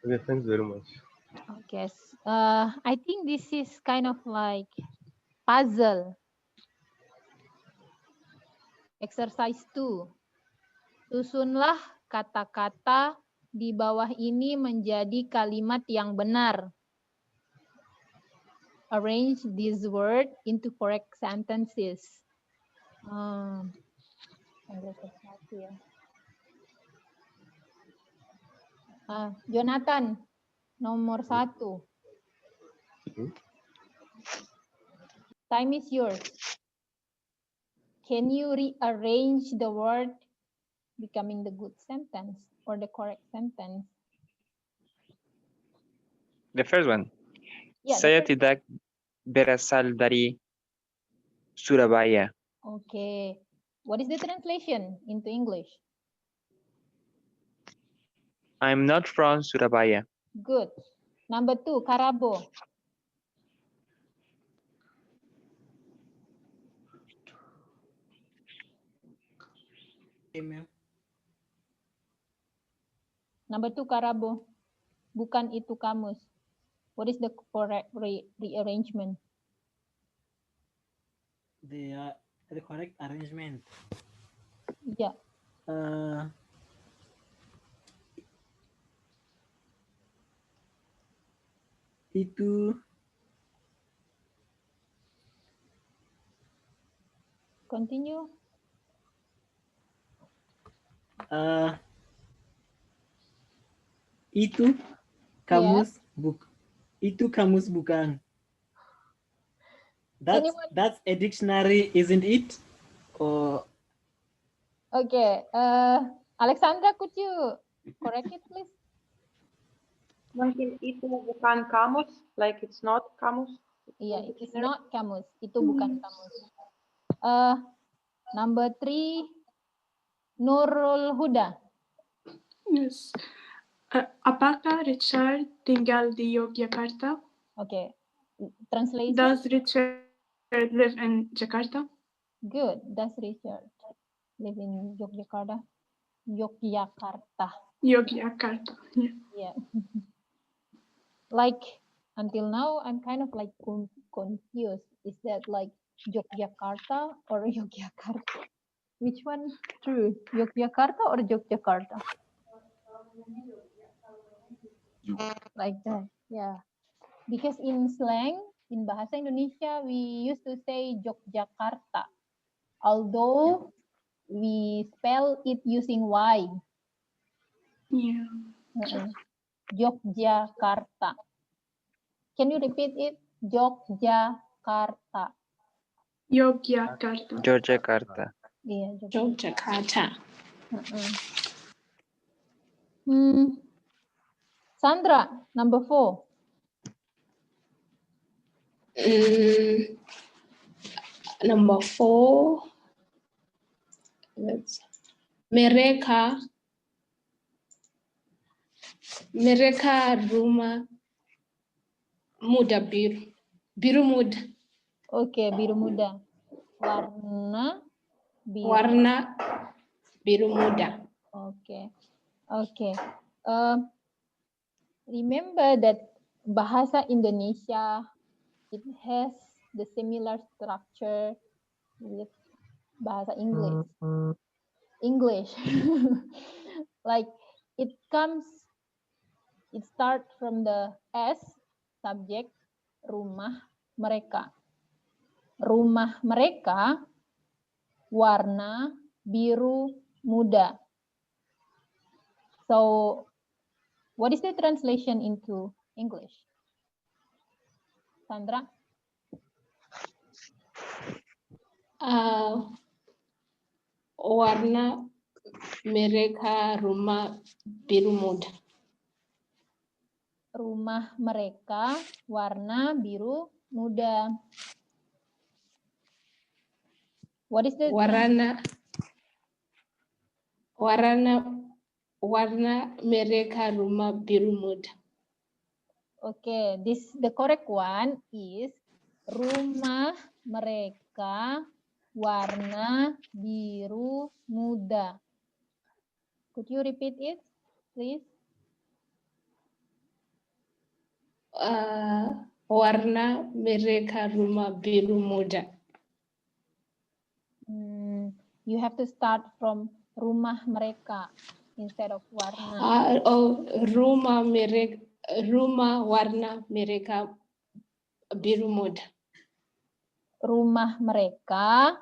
Okay, thanks very much. Okay, I think this is kind of like puzzle. Exercise 2. Susunlah kata-kata di bawah ini menjadi kalimat yang benar. Arrange this word into correct sentences. Jonathan, nomor 1. Time is yours. Can you rearrange the word becoming the good sentence or the correct sentence? The first one. Yeah, Saya tidak berasal dari Surabaya. Okay. What is the translation into English? I'm not from Surabaya. Good. Number 2, Karabo. Number 2, Karabo. Bukan itu kamus. What is the correct rearrangement? The correct arrangement. Yeah. Itu. Continue. Itu kamus Itu kamus bukan. Anyone? That's a dictionary, isn't it? Or Okay. Alexandra, could you correct it, please? Mungkin itu bukan kamus, like it's not kamus. Yeah, it is not kamus. Itu bukan kamus. Number 3, Nurul Huda. Yes. Apakah Richard tinggal di Yogyakarta? Okay. Translation. Does Richard live in Jakarta? Good. Does Richard live in Yogyakarta? Yogyakarta. Yogyakarta. Yeah. Like until now, I'm kind of like confused. Is that like Yogyakarta or Yogyakarta? Which one true? Yogyakarta or Yogyakarta? Like that, yeah. Because in slang, in Bahasa Indonesia, we used to say Yogyakarta, although we spell it using Y. Yeah. Yogyakarta. Can you repeat it? Yogyakarta. Yogyakarta. Yogyakarta. Yeah, Yogyakarta. Sandra, number 4. Number 4. Mereka rumah muda biru. Biru muda. Oke, biru muda. Warna biru. Warna biru muda. Oke. Remember that Bahasa Indonesia, it has the similar structure with Bahasa English. Like it starts from the S, subject, rumah mereka. Rumah mereka warna biru muda. So, what is the translation into English? Sandra? Warna mereka rumah biru muda. Rumah mereka warna biru muda. What is the warna mereka rumah biru muda. Okay, the correct one is rumah mereka warna biru muda. Could you repeat it, please? Warna mereka rumah biru muda. You have to start from rumah mereka instead of warna. Rumah warna mereka biru muda. Rumah mereka.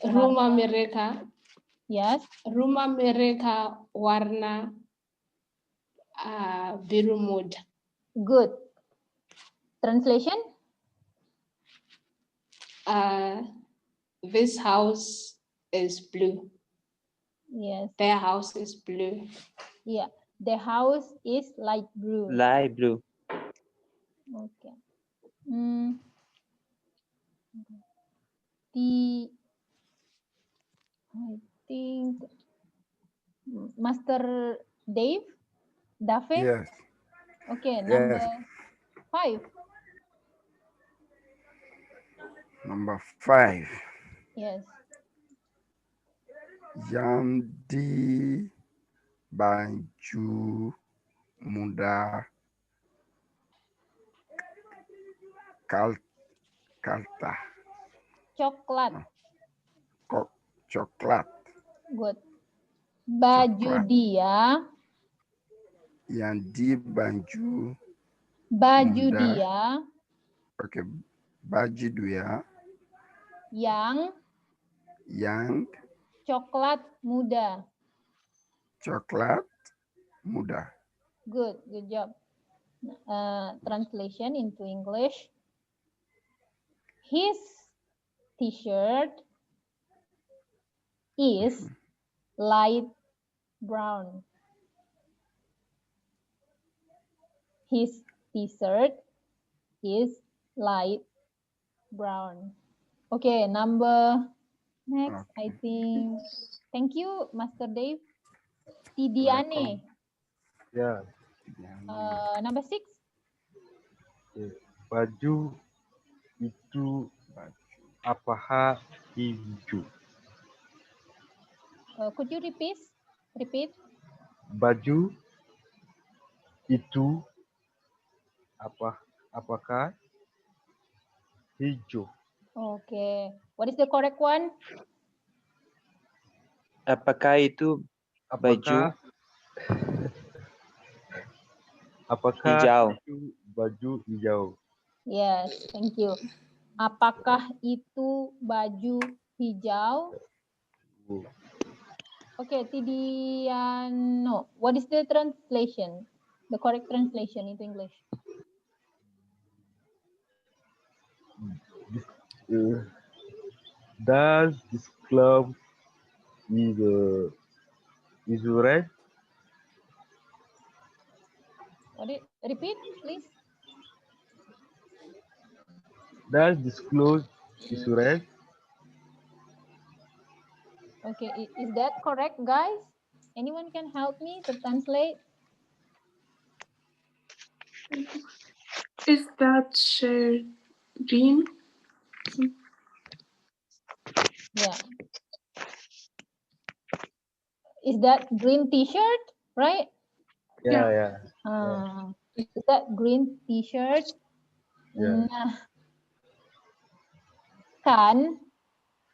Rumah mereka. Yes. Rumah mereka warna biru muda. Good. Translation? This house is blue. Yes. Their house is blue. Yeah. The house is light blue. Light blue. Okay. I think Master Dave? Yes. Okay, number 5. Number 5. Yes. Yang di baju muda kalta. Coklat. Coklat. Good. Baju coklat. Dia. Yang di baju. Baju muda. Dia. Oke. Baju dia. Yang coklat muda. Coklat muda. Good job. Translation into English. His t-shirt is light brown. His t-shirt is light brown. Okay, number next, I think. Thank you, Master Dave. Tidiane. Ya. Number 6. Baju itu apakah hijau? Could you repeat? Baju itu apakah hijau? Okay. What is the correct one? Apakah itu baju hijau? Baju hijau. Yes, thank you. Apakah itu baju hijau? Okay, Tidiano. What is the translation? The correct translation into English? Does this club is red? Repeat, please. Does this clothes is red? Okay, is that correct, guys? Anyone can help me to translate? Is that shirt green? Yeah. Is that green t-shirt, right? Yeah. Is that green t-shirt? Yeah. Nah,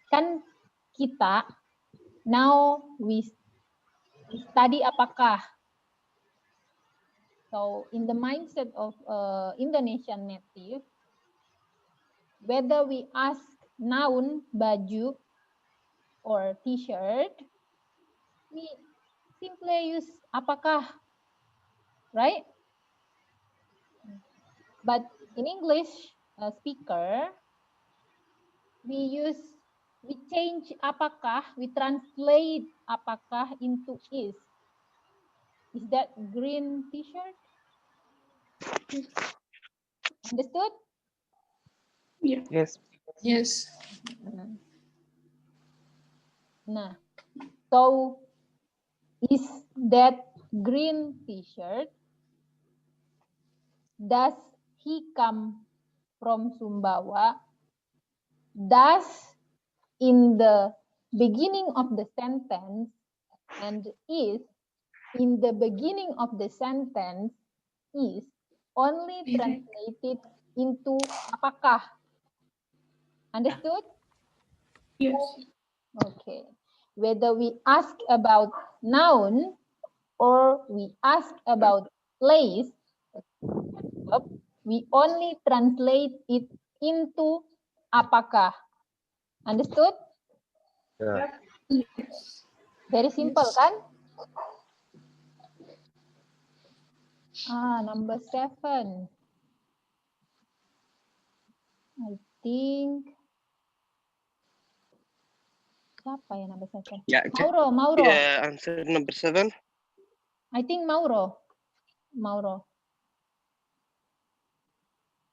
kan kita now we study apakah. So in the mindset of Indonesian native, whether we ask noun baju or t-shirt, we simply use apakah, right? But in English speaker, we change apakah, we translate apakah into is. Is that green t-shirt? Understood? Yeah. Yes. Nah, so is that green t-shirt? Does he come from Sumbawa? Does in the beginning of the sentence and is in the beginning of the sentence is only translated into apakah. Understood? Yes. Okay. Whether we ask about noun or we ask about place, we only translate it into apakah. Understood? Yeah. Very simple, kan? Number 7. I think siapa ya number 7? Yeah, Mauro. Yeah, answer number 7. I think Mauro.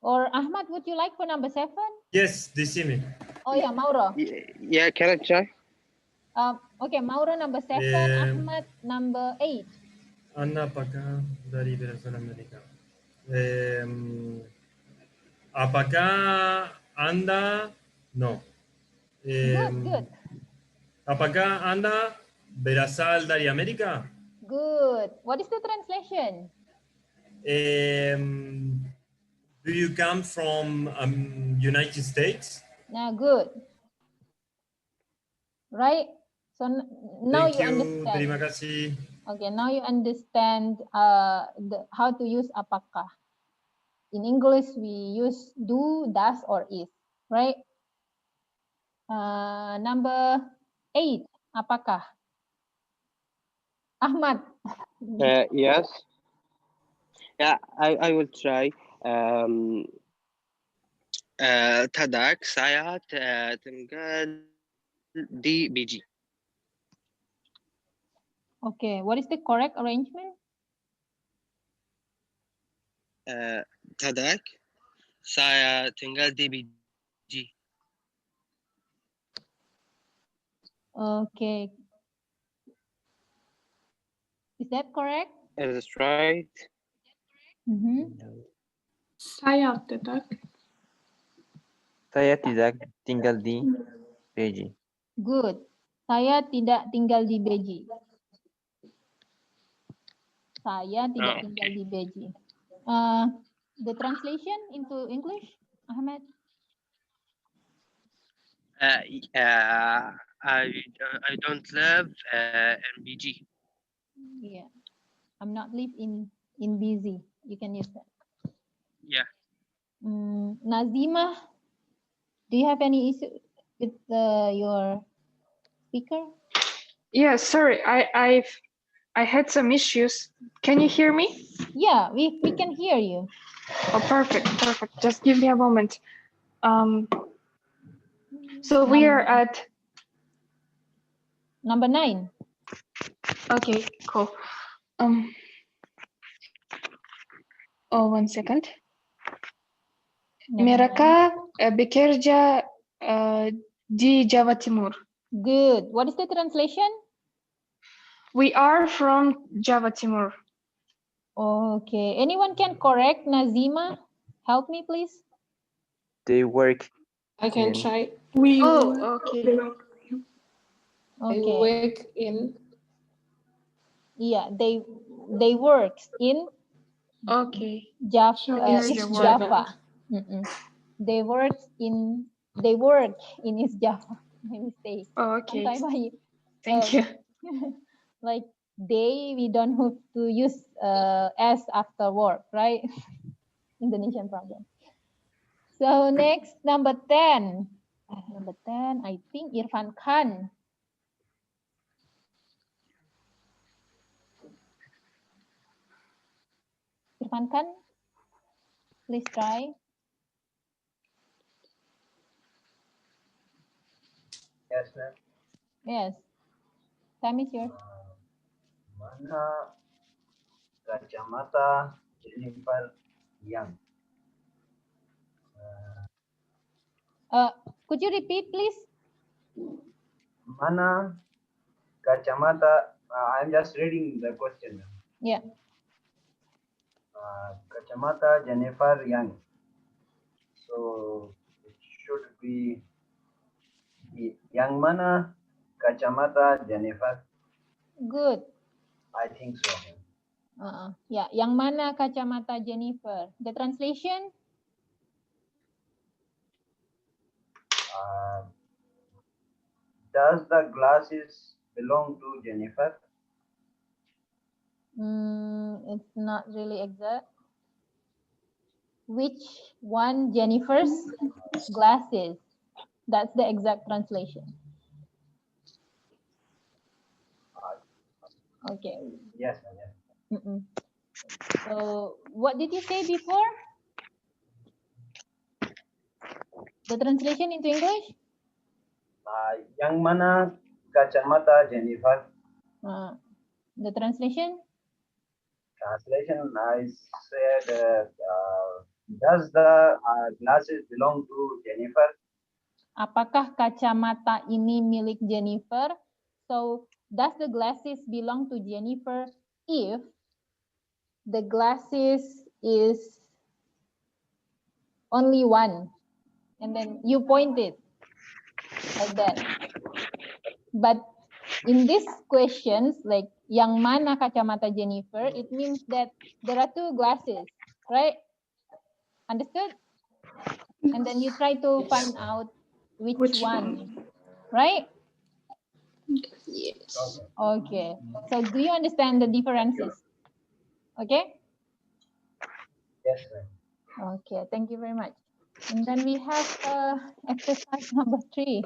Or Ahmad, would you like for number 7? Yes, this evening. Oh yeah, Mauro. Yeah, can I try? Okay, Mauro number 7, Ahmad number 8. Anda apakah dari berasal Amerika? Apakah Anda no? Good. Apakah Anda berasal dari Amerika? Good. What is the translation? Do you come from United States? Nah, good. Right. So now Thank you. understand. Terima kasih. Okay, now you understand how to use apakah. In English, we use do, does, or is, right? Number 8, apakah? Ahmad. Yes. Yeah, I will try. Tadak saya tinggal di Biji. Okay, what is the correct arrangement? Tadak saya tinggal di Biji. Okay. Is that correct? Is this right? Saya tidak. Saya tidak tinggal di Beijing. Good. Saya tidak tinggal di Beijing. Saya tidak tinggal di Beijing. The translation into English, Ahmed? I don't live in BG. Yeah. I'm not live in busy. You can use that. Yeah. Nazima, do you have any issue with your speaker? Yeah, sorry, I had some issues. Can you hear me? Yeah, we can hear you. Oh, perfect. Just give me a moment. So we are at number 9. Okay, cool. One second. Mereka bekerja di Jawa Timur. Good. What is the translation? We are from Jawa Timur. Okay. Anyone can correct Nazima? Help me, please. They work. I can try. Okay. They work in. Yeah, they work in. Okay. Java. East East Java. Java. They work in East Java. My mistake. Okay. Sometimes Thank you. Like we don't have to use s after work, right? Indonesian problem. So next, number 10. Number 10, I think Irfan Khan. Irfan Khan, please try. Yes, ma'am. Yes. Time is yours. Mana kacamata Jennifer Young? Could you repeat, please? Mana kacamata? I'm just reading the question. Yeah. Kacamata Jennifer Young. So it should be yang mana kacamata Jennifer? Good. I think so. Yeah, yang mana kacamata Jennifer? The translation? Does the glasses belong to Jennifer? It's not really exact. Which one Jennifer's glasses? That's the exact translation. Okay. Yes. So what did you say before? The translation into English? Yang mana kacamata Jennifer? The translation? Translation, I said, does the glasses belong to Jennifer? Apakah kacamata ini milik Jennifer? So, does the glasses belong to Jennifer if the glasses is only one? And then you point it like that. But in these questions, like yang mana kacamata Jennifer, it means that there are two glasses, right? Understood? And then you try to find out which one, right? Yes. Okay. So do you understand the differences? Okay? Yes, ma'am. Okay, thank you very much. And then we have exercise number 3.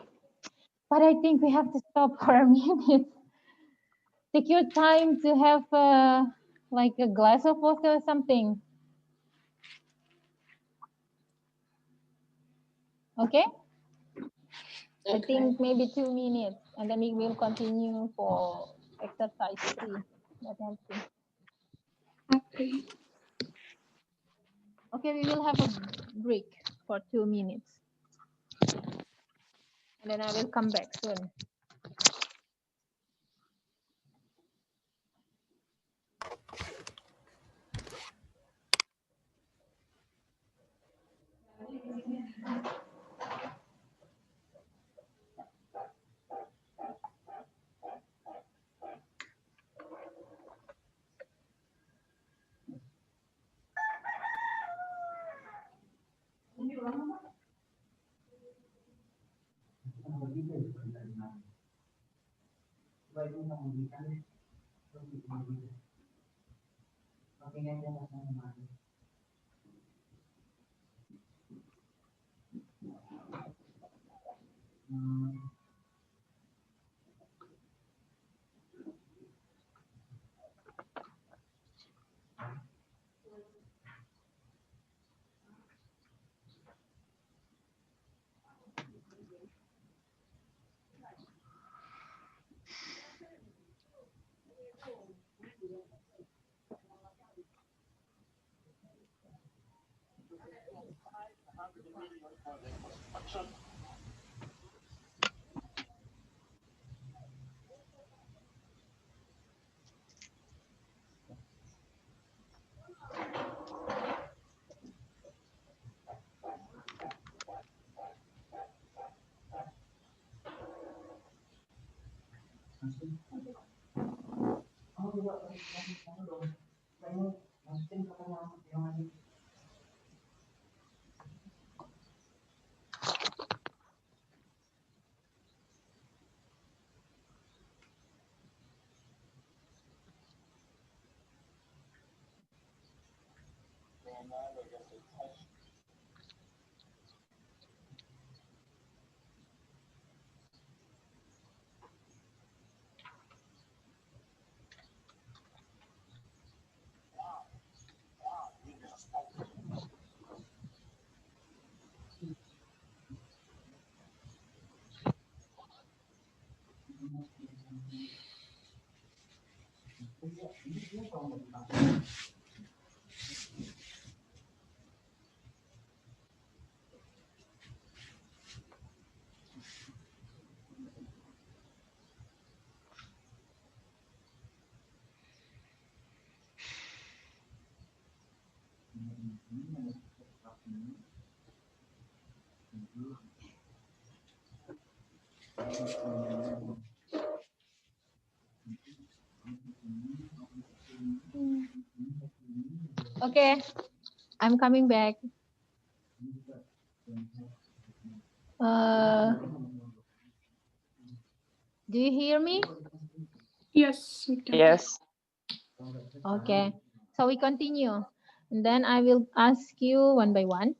But I think we have to stop for a minute. Take your time to have like a glass of water or something. Okay? I think maybe 2 minutes, and then we will continue for exercise 3. That helps you. Okay. Okay, we will have a break for 2 minutes. And then I will come back soon. Okay, I'm coming back. Do you hear me? Yes, we can. Yes. Okay, so we continue. And then I will ask you one by one.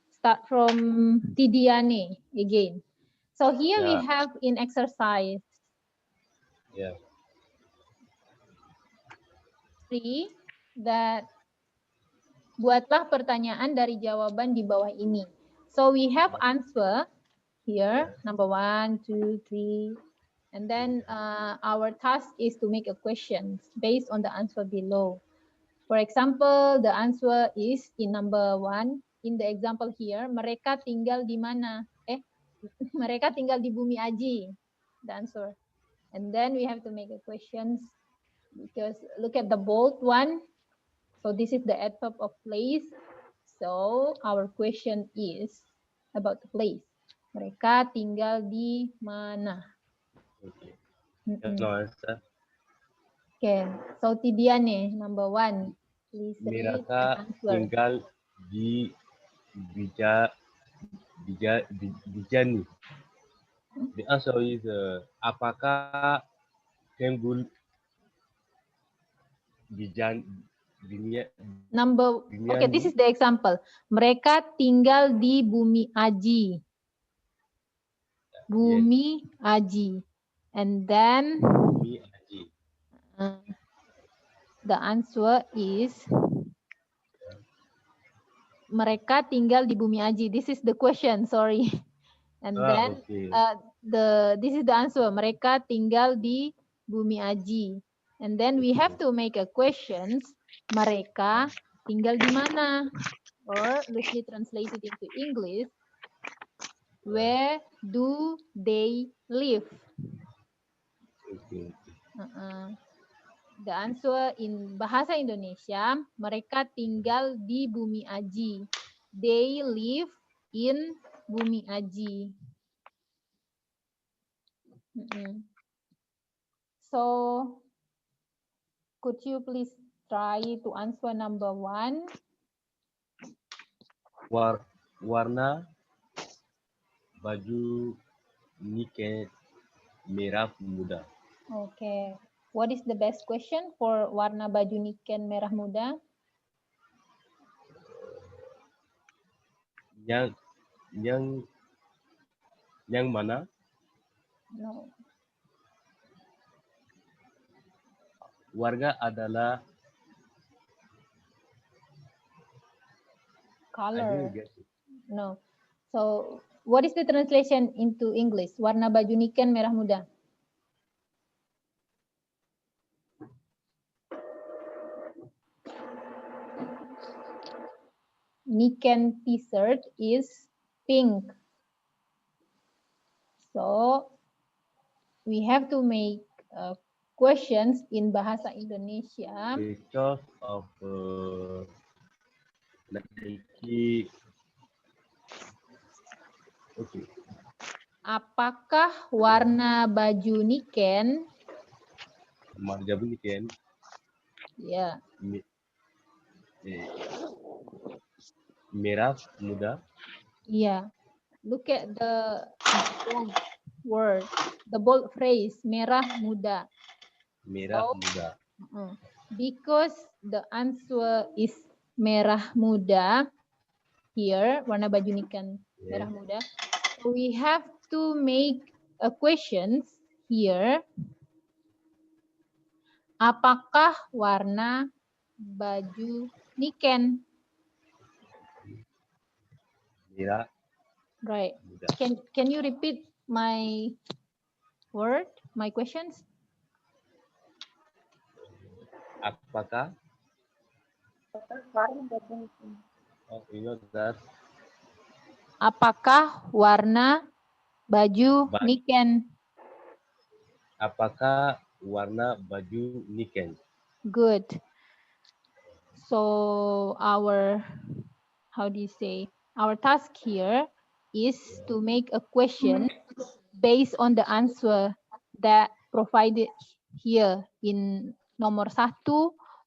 Start from Tidiane again. So here we have in exercise 3 that buatlah pertanyaan dari jawaban di bawah ini. So we have answer here, number 1, 2, 3. And then our task is to make a question based on the answer below. For example, the answer is in number 1. In the example here, mereka tinggal di mana? Mereka tinggal di Bumi Aji. The answer. And then we have to make a questions because look at the bold one. So this is the adverb of place. So our question is about the place. Mereka tinggal di mana? Okay. So Tidiane, number 1. Please read Mereka and answer. tinggal di Bijani. The answer is apakah Tenggul Bijani? Okay, this is the example. Mereka tinggal di Bumi Aji. Bumi Aji. And then Bumi Aji. the answer is mereka tinggal di Bumi Aji. This is the question, sorry. And then Okay. this is the answer. Mereka tinggal di Bumi Aji. And then we have to make a questions. Mereka tinggal di mana? Or loosely translated into English, where do they live? Okay. The answer in bahasa Indonesia, mereka tinggal di Bumi Aji. They live in Bumi Aji. So, could you please try to answer number 1? Warna baju Niken merah muda. Okay. What is the best question for warna baju Niken merah muda? Yang mana? No. Warga adalah Color. No. So, what is the translation into English? Warna baju Niken merah muda. Niken t-shirt is pink. So, we have to make questions in bahasa Indonesia. Because of Nike. Okay. Apakah warna baju Niken? Baju Niken. Ya. Merah muda. Yeah. Look at the bold word, the bold phrase, merah muda. Merah muda. Because the answer is merah muda, here, warna baju Niken merah muda, so we have to make a questions here. Apakah warna baju Niken? Merah. Right. Muda. Can you repeat my word, my questions? Apakah? Oh, you know that. Apakah warna baju Niken? Apakah warna baju Niken? Good. So our, how do you say? Our task here is to make a question based on the answer that provided here in nomor 1,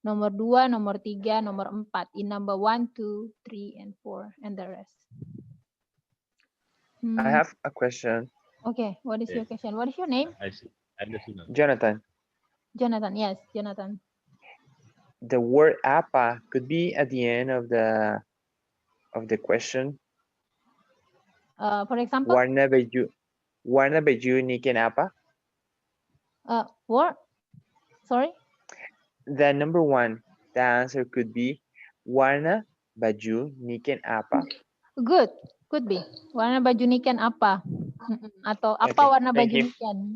nomor 2, nomor 3, nomor 4, in number 1, 2, 3, and 4, and the rest. I have a question. Okay, what is your question? What is your name? Jonathan. Jonathan, yes, Jonathan. The word apa could be at the end of the question. For example, warna baju Niken apa? What? Sorry? The number 1, the answer could be warna baju Niken apa? Good, could be. Warna baju Niken apa? Atau apa warna baju Niken?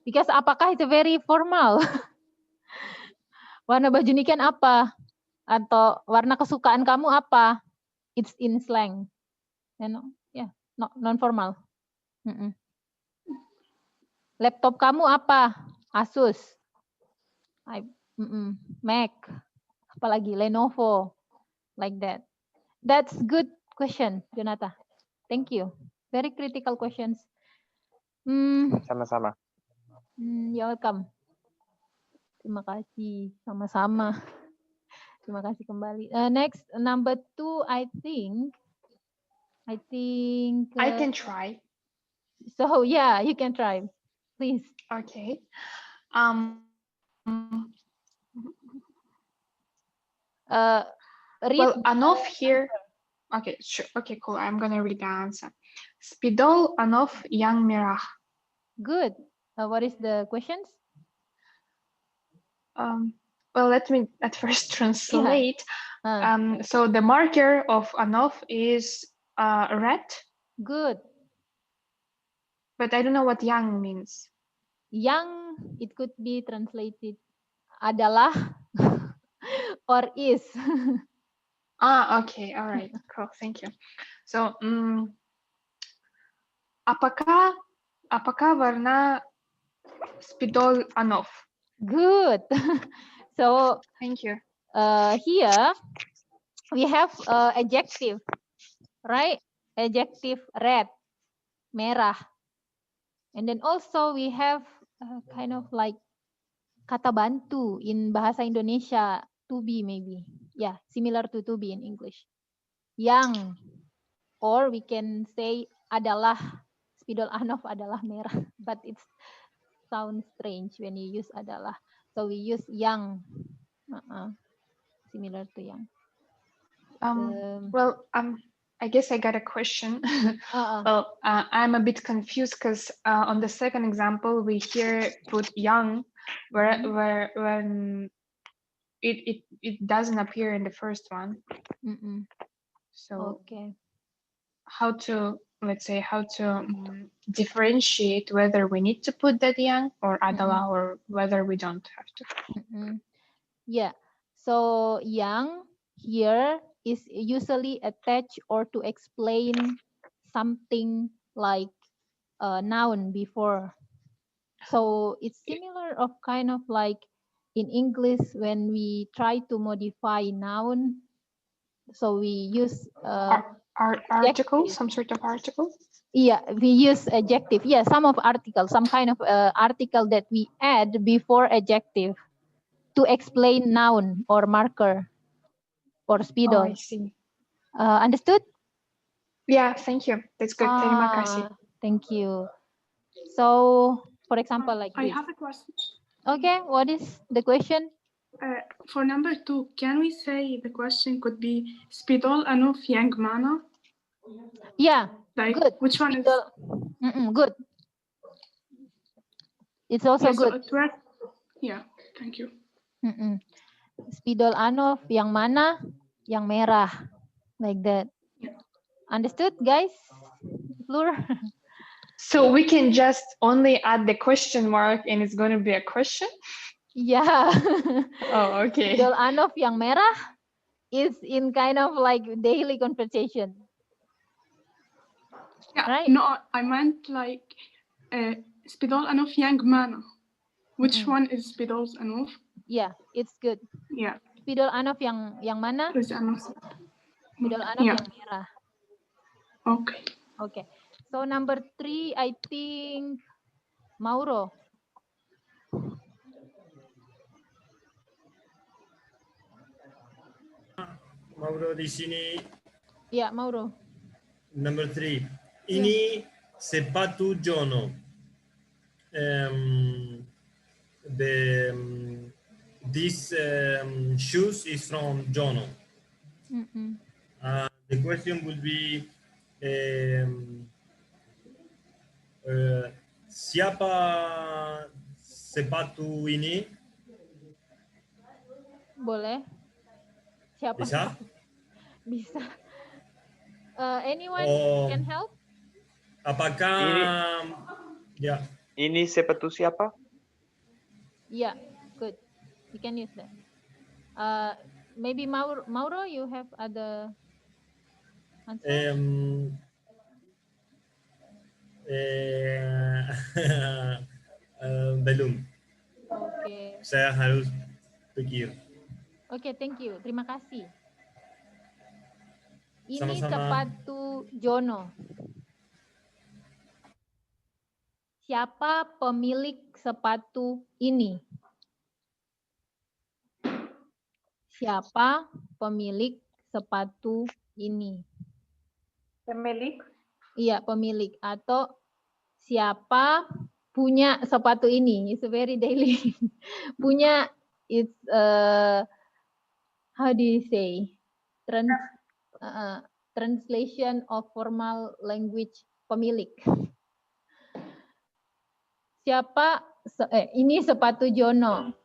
Because apakah is very formal. Warna baju Niken apa? Atau warna kesukaan kamu apa? It's in slang. Yeah, non-formal. Laptop kamu apa? Asus. Mac. Apalagi Lenovo. Like that. That's good question, Jonathan. Thank you. Very critical questions. Sama-sama. You're welcome. Terima kasih. Sama-sama. Terima kasih kembali. Next, number 2, I think. I can try. So yeah, you can try, please. Okay. Well, Anov here. Okay, sure. Okay, cool. I'm gonna read the answer. Spidol Anov yang merah. Good. What is the questions? Well, let me at first translate. Yeah. So the marker of Anov is red. Good. But I don't know what yang means. Yang, it could be translated adalah or is. Okay, all right, cool, thank you. So, apakah warna spidol Anov? Good. So thank you. Here we have adjective, right? Adjective red, merah. And then also we have kind of like kata bantu in bahasa Indonesia, to be maybe. Yeah, similar to be in English. Yang, or we can say adalah, spidol Anov adalah merah, but it sounds strange when you use adalah. So we use yang, similar to yang. Well, I guess I got a question. Well, I'm a bit confused because on the second example we here put yang, where when it doesn't appear in the first one. So okay, how to, let's say, how to differentiate whether we need to put that yang or adalah, or whether we don't have to. Yeah, so yang here is usually attached or to explain something like a noun before. So it's similar of kind of like in English when we try to modify noun. So we use article, some sort of article. Yeah, we use adjective. Yeah, some of article, some kind of article that we add before adjective to explain noun or marker or spidol. I see. Understood? Yeah, thank you. That's good. Terima kasih. Thank you. So, for example, like I this. have a question. Okay, what is the question? For number 2, can we say the question could be spidol Anov yang mana? Yeah, like, good. Which one is? Good. It's also good. So yeah, thank you. Spidol Anov yang mana? Yang merah. Like that. Understood, guys? Plur. So we can just only add the question mark and it's going to be a question? Yeah. Oh, okay. Spidol Anov yang merah is in kind of like daily conversation. Yeah, right? No, I meant like spidol Anov yang mana? Which one is spidol Anov? Yeah, it's good. Yeah. Spidol Anov yang mana? Spidol Anov yang merah. Okay. Okay. So number 3, I think Mauro. Mauro di sini. Yeah, Mauro. Number 3. Ini sepatu Jono. This shoes is from Jono. The question would be siapa sepatu ini? Boleh. Siapa? Bisa? Bisa. Anyone can help? Apakah ini sepatu siapa? Yeah, good. You can use that. Maybe Mauro, you have other answer? Belum. Okay. Saya harus pikir. Oke, thank you. Terima kasih. Ini Sama-sama. sepatu Jono. Siapa pemilik sepatu ini? Siapa pemilik sepatu ini? Pemilik? Iya, pemilik. Atau siapa punya sepatu ini? It's a very daily. Punya, it's how do you say? Translation of formal language, pemilik. Siapa? Ini sepatu Jono.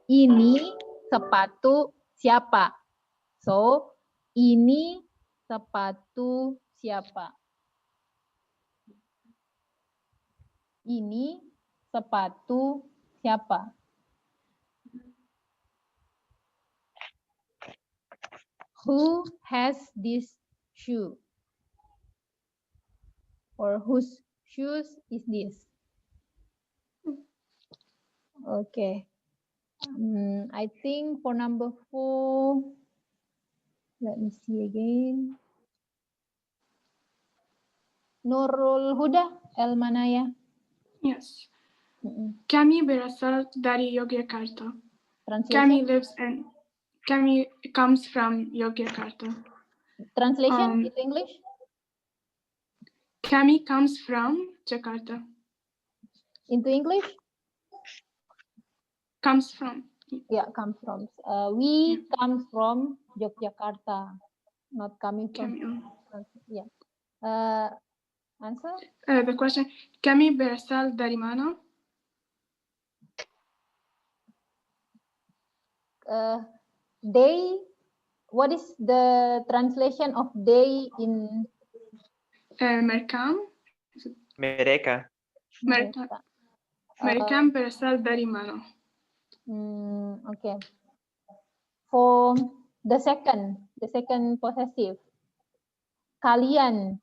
Ini sepatu siapa? So, ini sepatu siapa? Ini sepatu siapa? Who has this shoe? Or whose shoes is this? Okay. I think for number 4, let me see again. Nurul Huda, El Manaya. Yes. Kami berasal dari Yogyakarta. Kami comes from Yogyakarta. Translation in English? Kami comes from Jakarta. Into English? Comes from. Yeah, comes from. We come from Yogyakarta, not coming from. Yeah. Answer? The question, kami berasal dari mana? They, what is the translation of they in? Mereka. Mereka berasal dari mana? Okay. For the second possessive, kalian.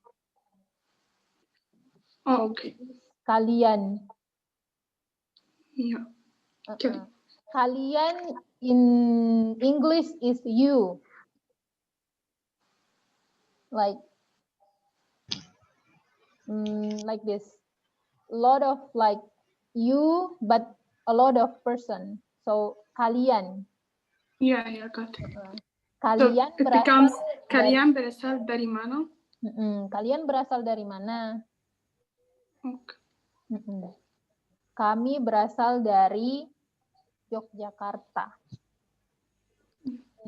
Okay. Kalian. Yeah. Kalian in English is you. Like this. A lot of like you, but a lot of person. So kalian. Yeah, got it. Kalian so it becomes kalian berasal dari mana? Kalian berasal dari mana? Okay. Kami berasal dari Yogyakarta.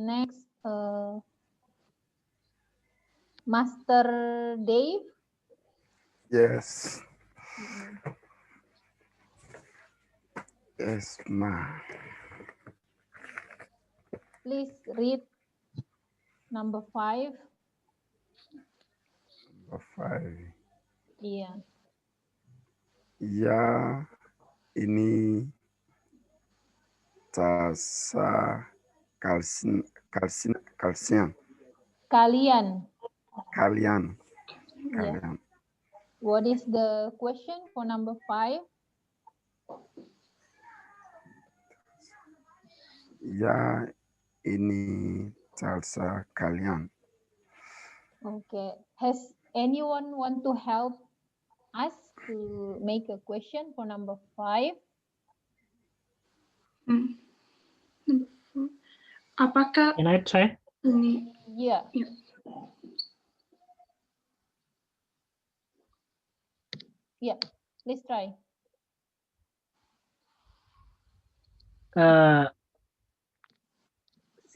Next, Master Dave. Yes. Yes, ma. Please read number 5. Number 5. Iya. Ya, ini tasa kalsium. Kalian. Kalian. Yeah. What is the question for number 5? Ya, ini salsa kalian. Okay. Has anyone want to help us to make a question for number 5? Number 4. Apakah? Can I try? Yeah. Yeah. Please try.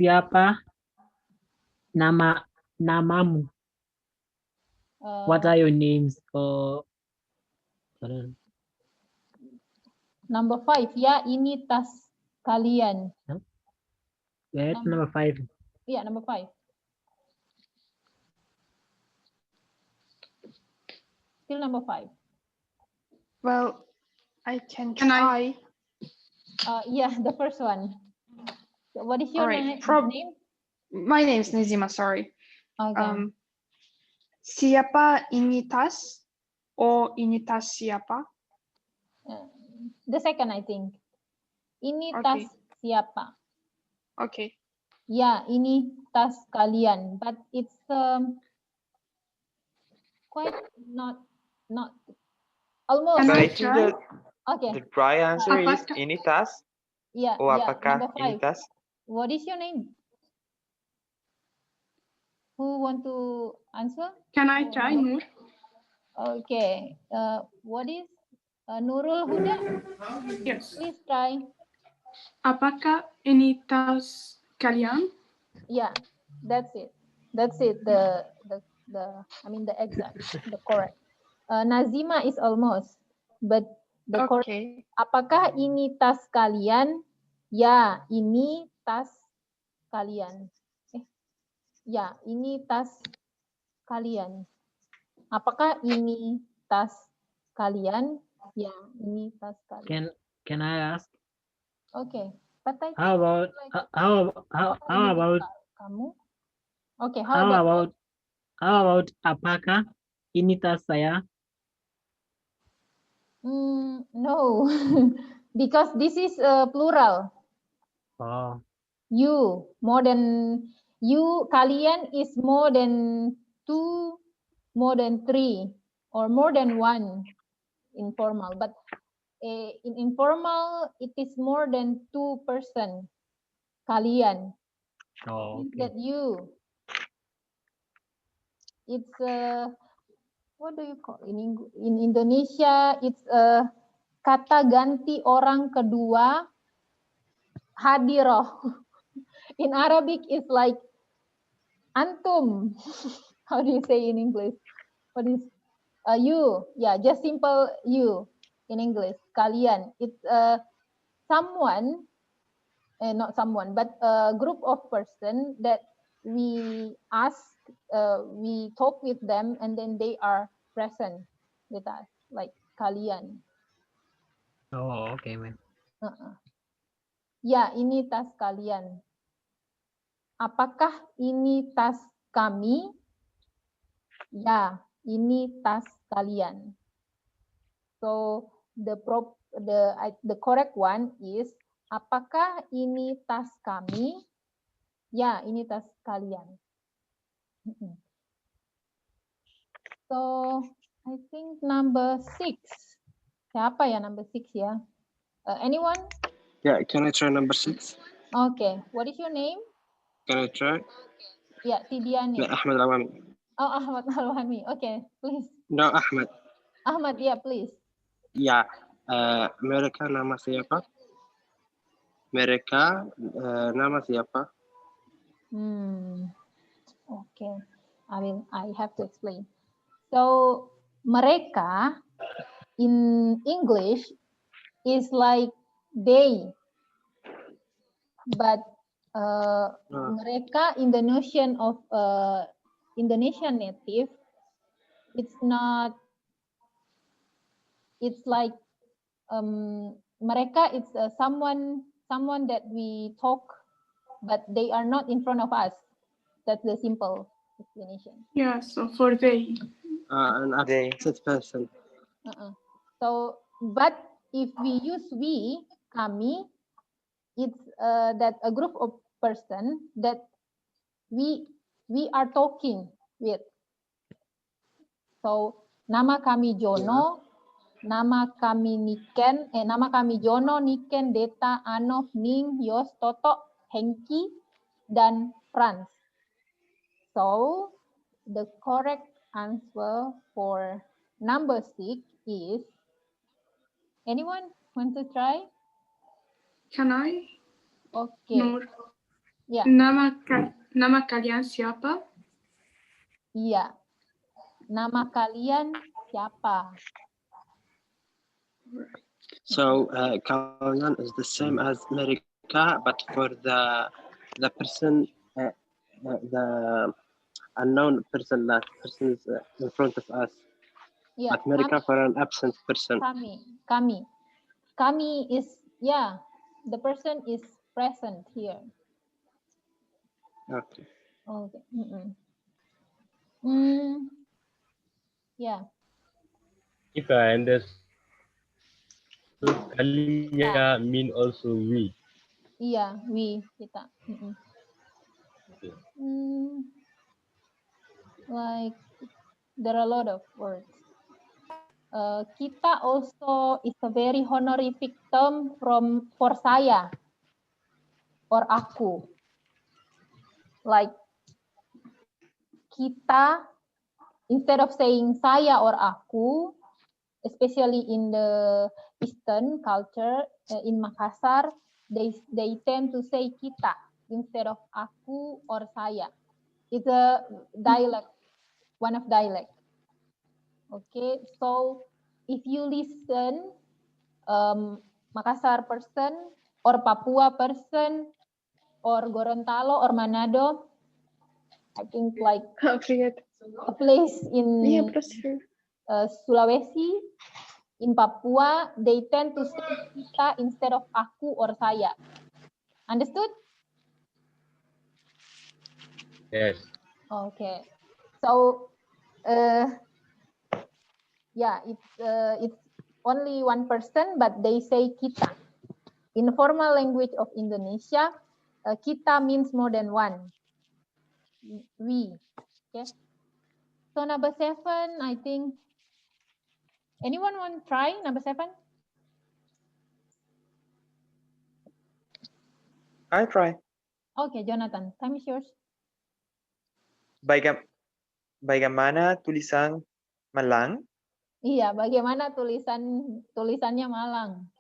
Siapa namamu? What are your names? Number 5. Ya, ini tas kalian. That's number 5. Yeah, number 5. Still number 5. Well, I can try. Yeah, the first one. So what is your name? My name is Nazima, sorry. Okay. Siapa ini tas? Oh, ini tas siapa? The second, I think. Ini tas siapa? Okay. Ya, ini tas kalian, but it's quite not almost. But I think that okay. the right answer is ini tas. Yeah. O apakah ini tas? What is your name? Who want to answer? Can I try, Nur? Okay. What is Nurul Huda? Yes. Please try. Apakah ini tas kalian? Yeah, that's it. That's it. The exact, the correct. Nazima is almost, but Okay. Apakah ini tas kalian? Ya, ini tas kalian. Ya, ini tas kalian. Apakah ini tas kalian? Ya, ini tas kalian. Can I ask? Okay, but I How think about like how about kamu? Okay, how about apakah ini tas saya? No, because this is plural. Oh. You more than you, kalian is more than 2, more than 3, or more than 1 informal. But in informal, it is more than 2 person. Kalian. Oh, Is that you? It's what do you call in Indonesia? It's kata ganti orang kedua hadiroh. In Arabic, it's like antum. How do you say in English? What is you? Yeah, just simple you in English. Kalian. It's someone, not someone, but a group of person that we ask, we talk with them, and then they are present with us, like kalian. Oh, okay, man. Ya, ini tas kalian. Apakah ini tas kami? Ya, ini tas kalian. So the correct one is, apakah ini tas kami? Ya, ini tas kalian. So I think number 6. Siapa ya number 6 ya? Anyone? Yeah, can I try number 6? Okay. What is your name? Can I try? Yeah, Tidiane. No, Ahmed Awami. Oh, Ahmad Alwami. Okay, please. No, Ahmed. Ahmad, yeah, please. Ya, mereka nama siapa? Mereka nama siapa? Okay, I have to explain. So mereka in English is like they, but mereka in the notion of Indonesian native, it's not. It's like mereka. It's someone that we talk, but they are not in front of us. That's the simple explanation. Yeah, so for they. An absent person. So, but if we use we, kami, it's that a group of person that we are talking with. So, nama kami Jono, nama kami Niken, nama kami Jono, Niken, Deta, Anov, Ning, Yos, Toto, Hengki, dan Franz. So, the correct answer for number 6 is, anyone want to try? Can I? Okay. Nur. Yeah. Nama kalian siapa? Iya. Nama kalian siapa? So kalian is the same as mereka, but for the person, the unknown person, that person is in front of us. Yeah, but mereka for an absent person. Kami is, yeah, the person is present here. Okay. Okay. Yeah. If I understood, kalian mean also we. Iya, we, kita. Okay. Like there are a lot of words. Kita also is a very honorific term for saya or aku. Like kita, instead of saying saya or aku, especially in the Eastern culture, in Makassar, they tend to say kita instead of aku or saya. It's a dialect, one of dialect. Okay, so if you listen Makassar person, or Papua person, or Gorontalo, or Manado. I think like a place in Sulawesi, in Papua, they tend to say kita instead of aku or saya. Understood? Yes. Okay. So, yeah, it's only one person, but they say kita. In formal language of Indonesia, kita means more than one. We. Okay. So number 7, I think. Anyone want to try number 7? I try. Okay, Jonathan, time is yours. Bagaimana tulisan Malang? Iya, bagaimana tulisannya Malang?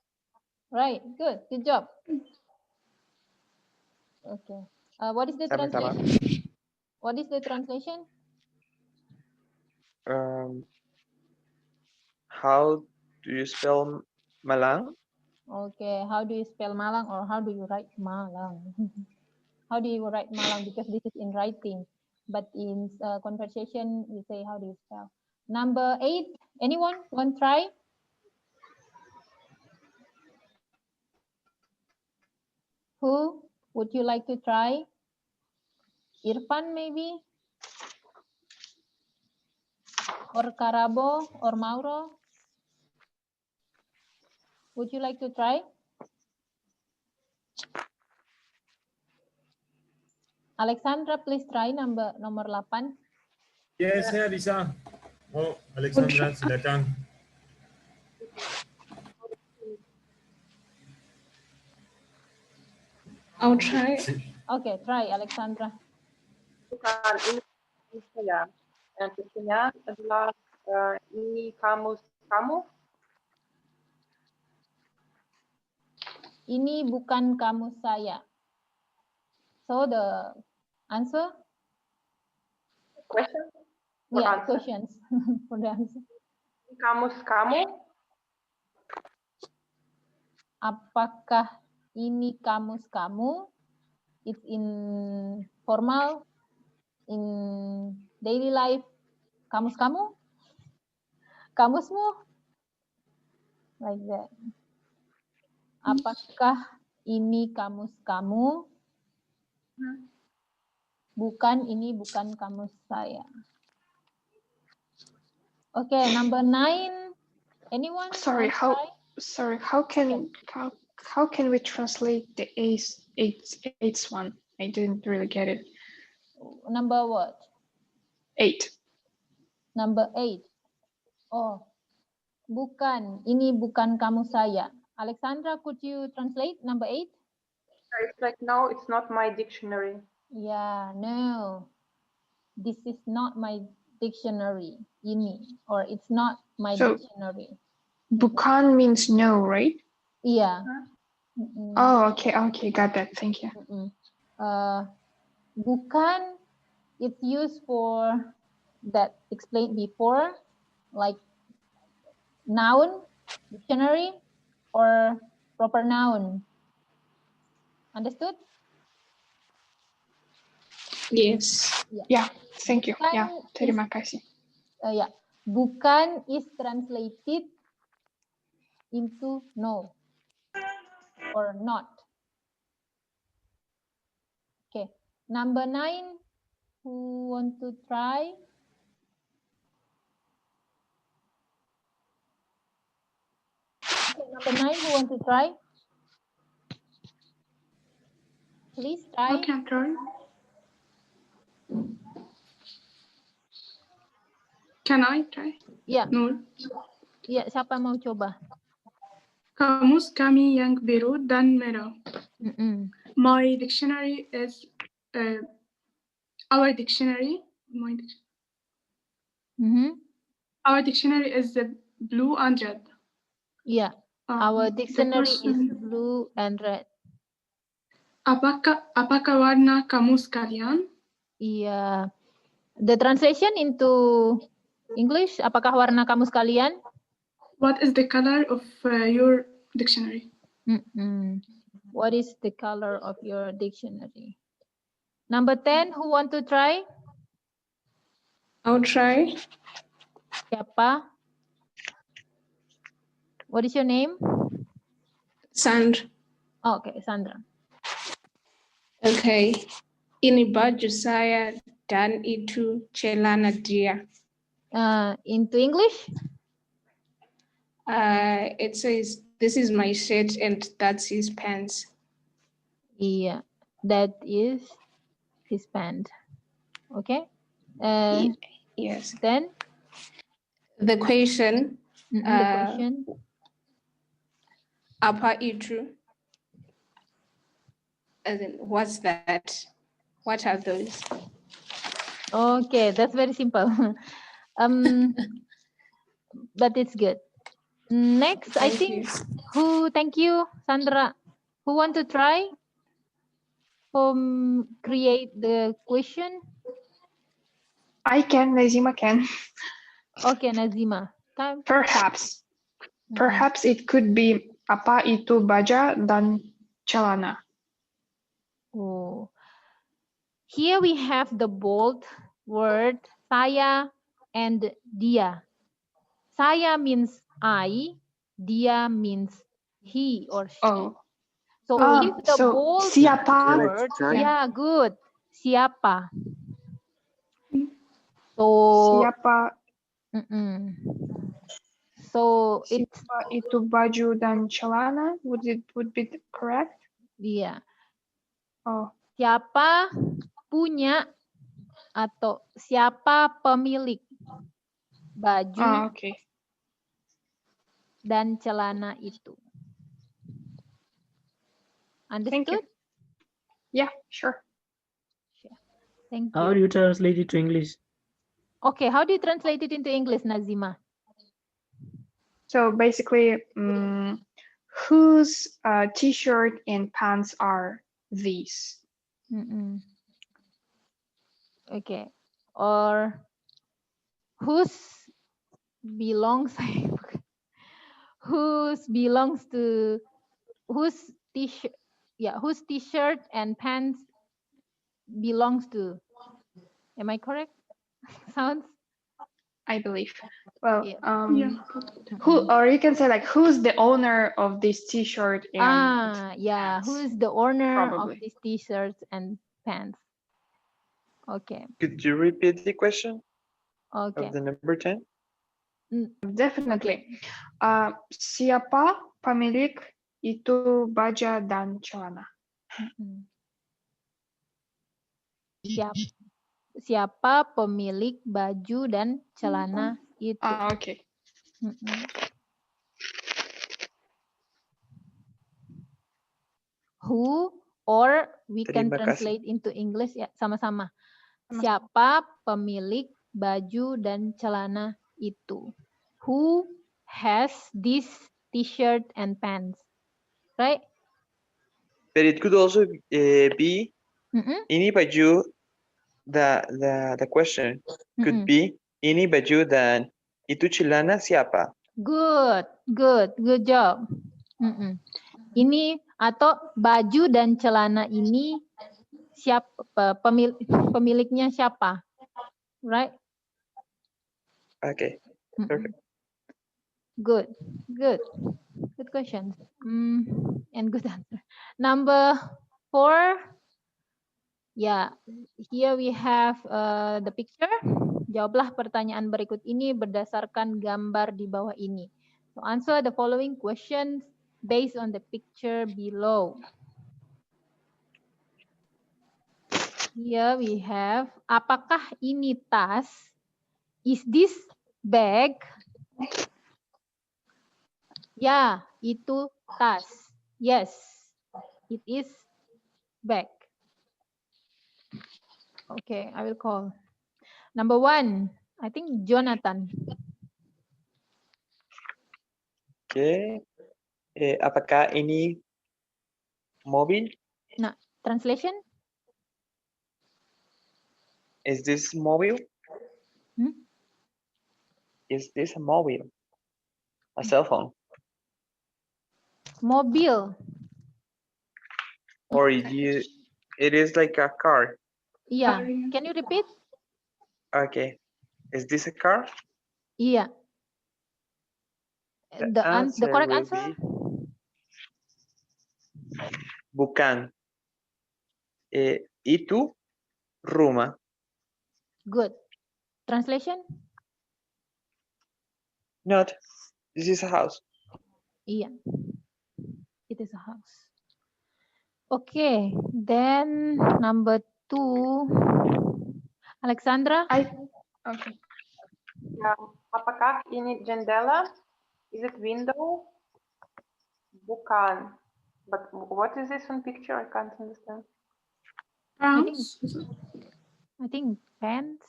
Right, good job. Okay. What is the translation? What is the translation? How do you spell Malang? Okay, how do you spell Malang, or how do you write Malang? How do you write Malang? Because this is in writing, but in conversation we say how do you spell. Number 8, anyone want to try? Who would you like to try? Irfan maybe? Or Karabo or Mauro? Would you like to try? Alexandra, please try nomor 8. Yes, saya bisa. Oh, Alexandra, silakan. I'll try. Okay, try Alexandra. Bukan, ini saya. Yang ketiga adalah ini kamus kamu. Ini bukan kamus saya. So the answer? Question? Yeah, questions for the answer. Kamus kamu. Apakah ini kamus kamu? It's in formal, in daily life. Kamus kamu? Kamusmu? Like that. Apakah ini kamus kamu? Bukan, ini bukan kamus saya. Okay, number 9. Anyone? Sorry, how can we translate the eighth one? I didn't really get it. Number what? 8. Number 8. Oh, bukan. Ini bukan kamu saya. Alexandra, could you translate number 8? It's like, no, it's not my dictionary. Yeah, no. This is not my dictionary. Ini, or it's not my dictionary. Bukan means no, right? Yeah. Oh, okay, got that. Thank you. Bukan, it's used for that explained before, like noun, dictionary, or proper noun. Understood? Yes. Yeah, thank you. Bukan Yeah, terima kasih. Yeah, bukan is translated into no or not. Okay, number 9, who want to try? Okay, number 9, who want to try? Please try. I can try. Can I try? Yeah. No. Yeah, siapa mau coba? Kamus kami yang biru dan merah. My dictionary is our dictionary. Our dictionary is the blue and red. Yeah, our dictionary is blue and red. Apakah warna kamus kalian? Iya. The translation into English, apakah warna kamus kalian? What is the color of your dictionary. What is the color of your dictionary? Number 10, who want to try? I'll try. Siapa? What is your name? Sandra. Oh, okay, Sandra. Okay. Ini baju saya dan itu celana dia. Into English? It says, this is my shirt and that's his pants. Yeah, that is his pant. Okay. Yes. Then? The question. The question. Apa itu? As in, what's that? What are those? Okay, that's very simple. But it's good. Next, I think thank you, Sandra. Who want to try? Create the question? I can, Nazima can. Okay, Nazima. Perhaps it could be apa itu baja dan celana. Oh. Here we have the bold word saya and dia. Saya means I, dia means he or she. Oh. So if the bold siapa? word, yeah, good. Siapa? So siapa? So it's itu baju dan celana. Would be correct? Yeah. Oh. Siapa punya atau siapa pemilik baju dan celana itu? Understood? Thank you. Yeah, sure. Thank you. How do you translate it to English? Okay, how do you translate it into English, Nazima? So basically, whose t-shirt and pants are these? Okay, or whose belongs to whose t-shirt? Yeah, whose t-shirt and pants belongs to? Am I correct? Sounds. I believe. Well, yeah. Who, or you can say like, who's the owner of this t-shirt and yeah, pants? who is the owner Probably. of these t-shirts and pants? Okay. Could you repeat the question? Okay. Of the number 10? Definitely. Siapa pemilik itu baja dan celana? Siapa pemilik baju dan celana itu? Okay. Who, or we can Terima translate into English ya, sama-sama. Siapa pemilik baju dan celana itu? Who has this t-shirt and pants? Right? But it could also be ini baju. The question could be ini baju dan itu celana siapa? Good job. Ini atau baju dan celana ini siapa pemiliknya siapa? Right? Okay. Perfect. Good questions. And good answer. Number 4. Ya, here we have the picture. Jawablah pertanyaan berikut ini berdasarkan gambar di bawah ini. So answer the following questions based on the picture below. Here we have, apakah ini tas? Is this bag? Ya, itu tas. Yes, it is bag. Okay, I will call. Number 1, I think Jonathan. Okay. Apakah ini mobil? Nah, translation? Is this mobile? Is this a mobile? A cell phone? Mobil. Or it is like a car. Yeah. Can you repeat? Okay. Is this a car? Yeah. The correct will answer? be bukan. Itu rumah. Good. Translation? Not. This is a house. Yeah. It is a house. Okay. Then number 2. Alexandra? Okay. Ya, apakah ini jendela? Is it window? Bukan. But what is this on picture? I can't understand. I think pants.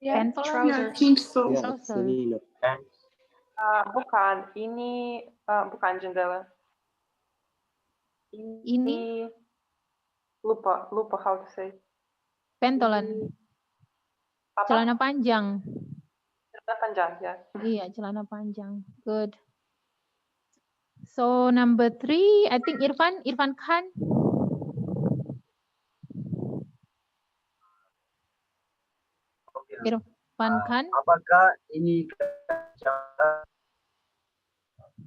Yeah, Pantaloons? trousers. Yeah, I think so. Trousers. Bukan. Ini bukan jendela. Ini? Lupa how to say. Pantalon. Celana panjang. Celana panjang, ya. Iya, celana panjang. Good. So number 3, I think Irfan Khan. Irfan Khan. Apakah ini kacamata?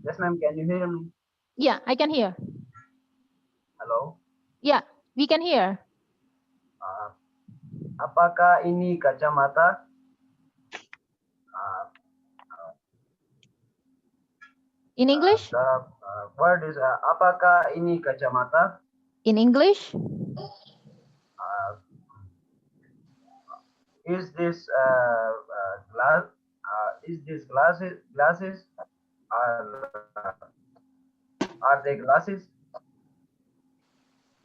Yes, ma'am. Can you hear me? Yeah, I can hear. Hello. Yeah, we can hear. Apakah ini kacamata? In English? The word is apakah ini kacamata? In English? Is this glass? Is this glasses? Are they glasses?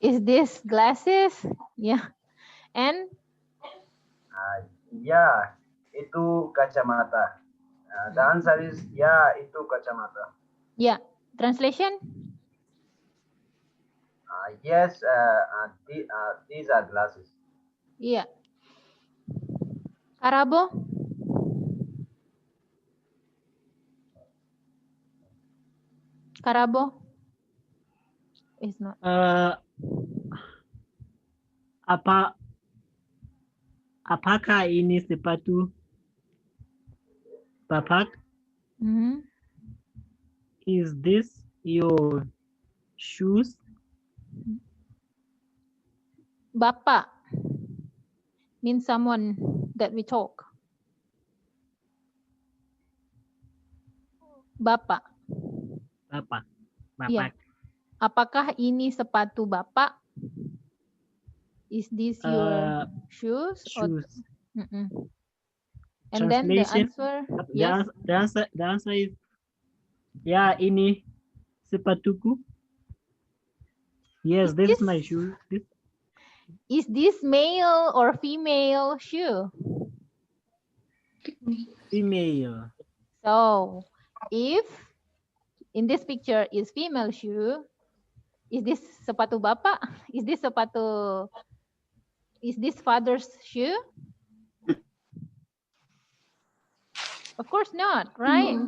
Is this glasses? Yeah. And? Ya, itu kacamata. The answer is ya, itu kacamata. Yeah. Translation? Yes, these are glasses. Yeah. Karabo? Karabo? It's not. Apakah ini sepatu Bapak? Is this your shoes? Bapak means someone that we talk. Bapak. Bapak. Yeah. Apakah ini sepatu Bapak? Is this your shoes? Shoes. And then the answer, yes. The answer is, ya, ini sepatuku. Yes, this is my shoe. Is this male or female shoe? Female. So, if in this picture is female shoe, is this sepatu Bapak? Is this father's shoe? Of course not, right?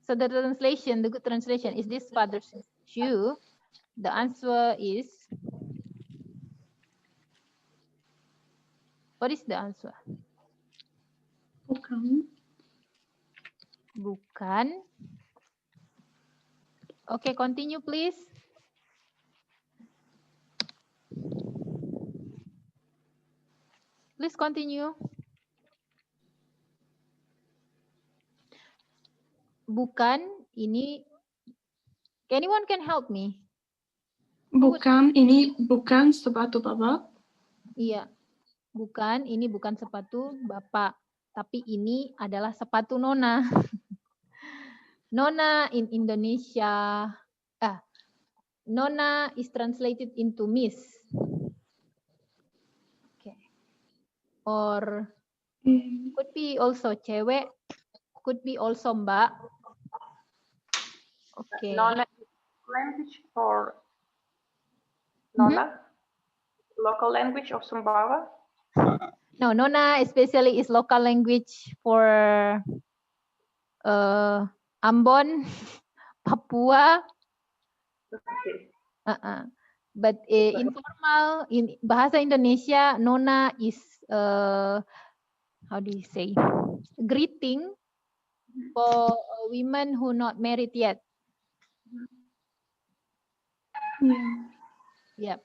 So the translation, the good translation, is this father's shoe? The answer is, what is the answer? Bukan. Okay, continue please. Please continue. Bukan, ini, anyone can help me? Bukan, ini bukan sepatu Bapak. Iya, bukan, ini bukan sepatu Bapak. Tapi ini adalah sepatu Nona. Nona in Indonesia, Nona is translated into Miss. Okay. Or could be also cewek, could be also Mbak. Okay. Nona language or Nona? Local language of Sumbawa? No, Nona especially is local language for Ambon, Papua, Okay. But informal in bahasa Indonesia, Nona is how do you say, greeting for women who not married yet. Yep.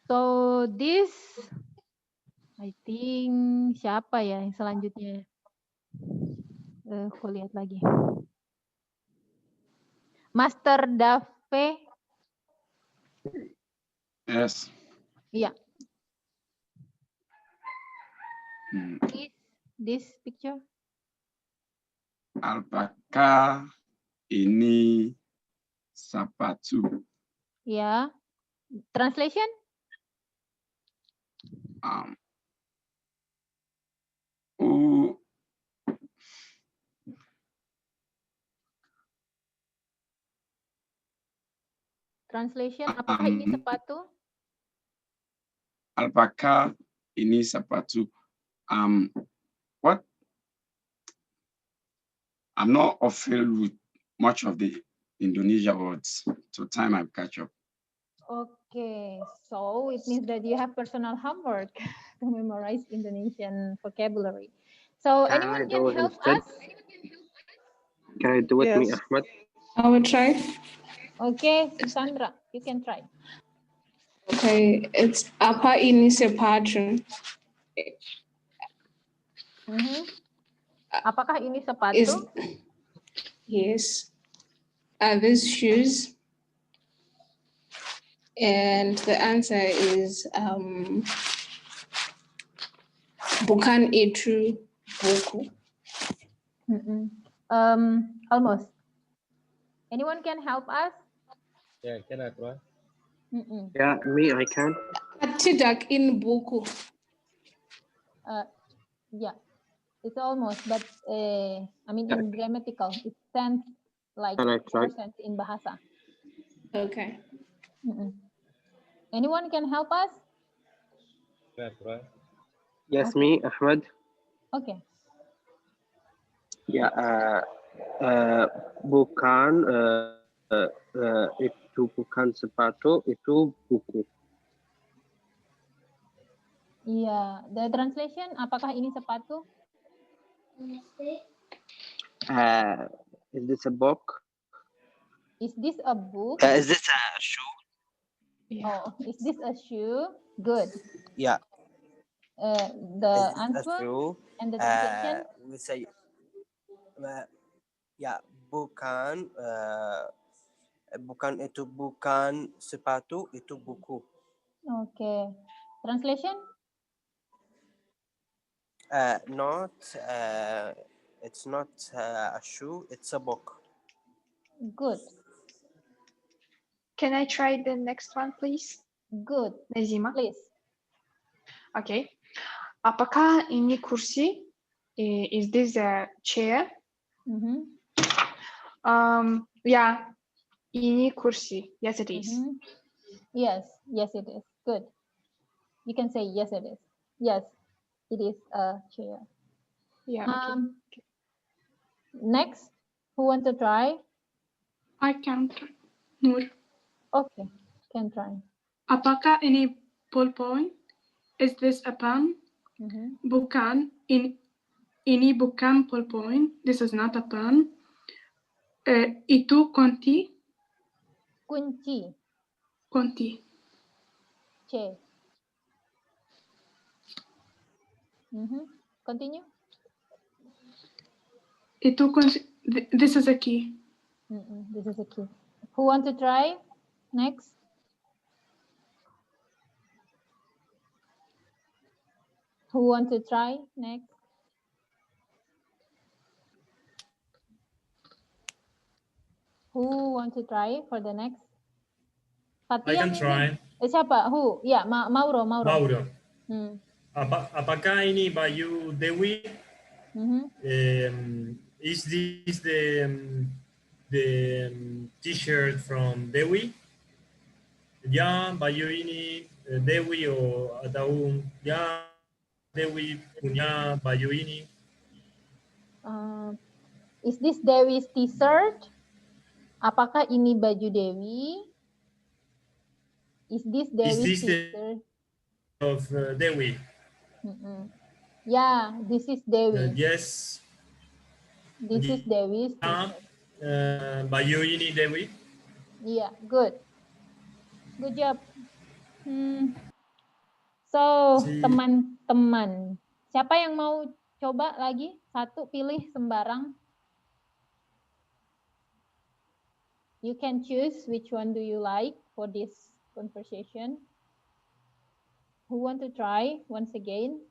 So this, I think siapa ya yang selanjutnya? Aku lihat lagi. Master Dave. Yes. Iya. This picture. Apakah ini sepatu? Ya. Translation? Translation, apakah ini sepatu? Apakah ini sepatu? What? I'm not familiar with much of the Indonesia words, so time I catch up. Okay, so it means that you have personal homework to memorize Indonesian vocabulary. So anyone can help us? Can I do it, me, Ahmed? I will try. Okay, Sandra, you can try. Okay, it's apa ini sepatu? Apakah ini sepatu? Yes. Are these shoes? And the answer is bukan itu buku. Almost. Anyone can help us? Yeah, can I try? Yeah, me, I can. Tidak in buku. Yeah, it's almost, but I mean in grammatical, it stands like percent in bahasa. Okay. Anyone can help us? Can I try? Yes, me, Ahmed. Okay. Ya, bukan itu bukan sepatu, itu buku. Iya, the translation, apakah ini sepatu? Is this a book? Is this a book? Is this a shoe? Oh, is this a shoe? Good. Yeah. The answer and the translation? We say, ya, bukan, bukan itu bukan sepatu, itu buku. Okay. Translation? It's not a shoe, it's a book. Good. Can I try the next one, please? Good. Nazima? Please. Okay. Apakah ini kursi? Is this a chair? Yeah, ini kursi. Yes, it is. Yes, yes, it is. Good. You can say yes, it is. Yes, it is a chair. Yeah. Okay. Next, who want to try? I can try. Nur. Okay, can try. Apakah ini ballpoint? Is this a pen? Bukan. Ini bukan ballpoint. This is not a pen. Itu kunci. Kunci. Kunci. C. Continue. Itu kunci. This is a key. This is a key. Who want to try? Next. Who want to try next? Who want to try for the next? I can try. Siapa? Who? Ya, Mauro. Apakah ini baju Dewi? Is this the T-shirt from Dewi? Ya, baju ini Dewi atau ya Dewi punya baju ini. Is this Dewi's T-shirt? Apakah ini baju Dewi? Is this Dewi's this the sister? of Dewi? Yeah, this is Dewi. Yes. This is Dewi's sister. Baju ini Dewi? Yeah, good. Good job. So, teman-teman, siapa yang mau coba lagi? Satu, pilih sembarang. You can choose which one do you like for this conversation. Who want to try once again?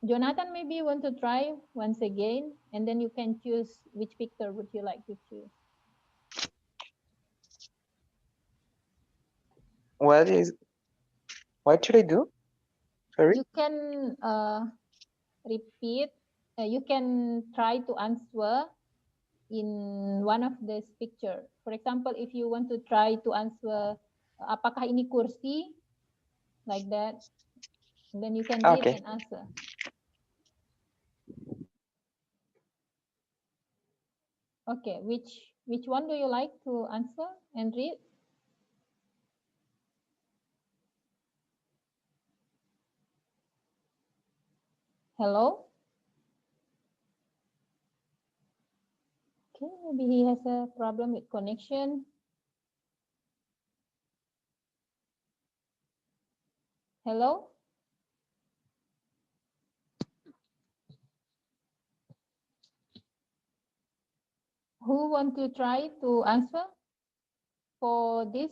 Jonathan, maybe you want to try once again, and then you can choose which picture would you like to choose. What should I do? Sorry? You can repeat, you can try to answer in one of this picture. For example, if you want to try to answer, apakah ini kursi? Like that. And then you can read and answer. Okay, which one do you like to answer and read? Hello? Okay, maybe he has a problem with connection. Hello? Who want to try to answer for this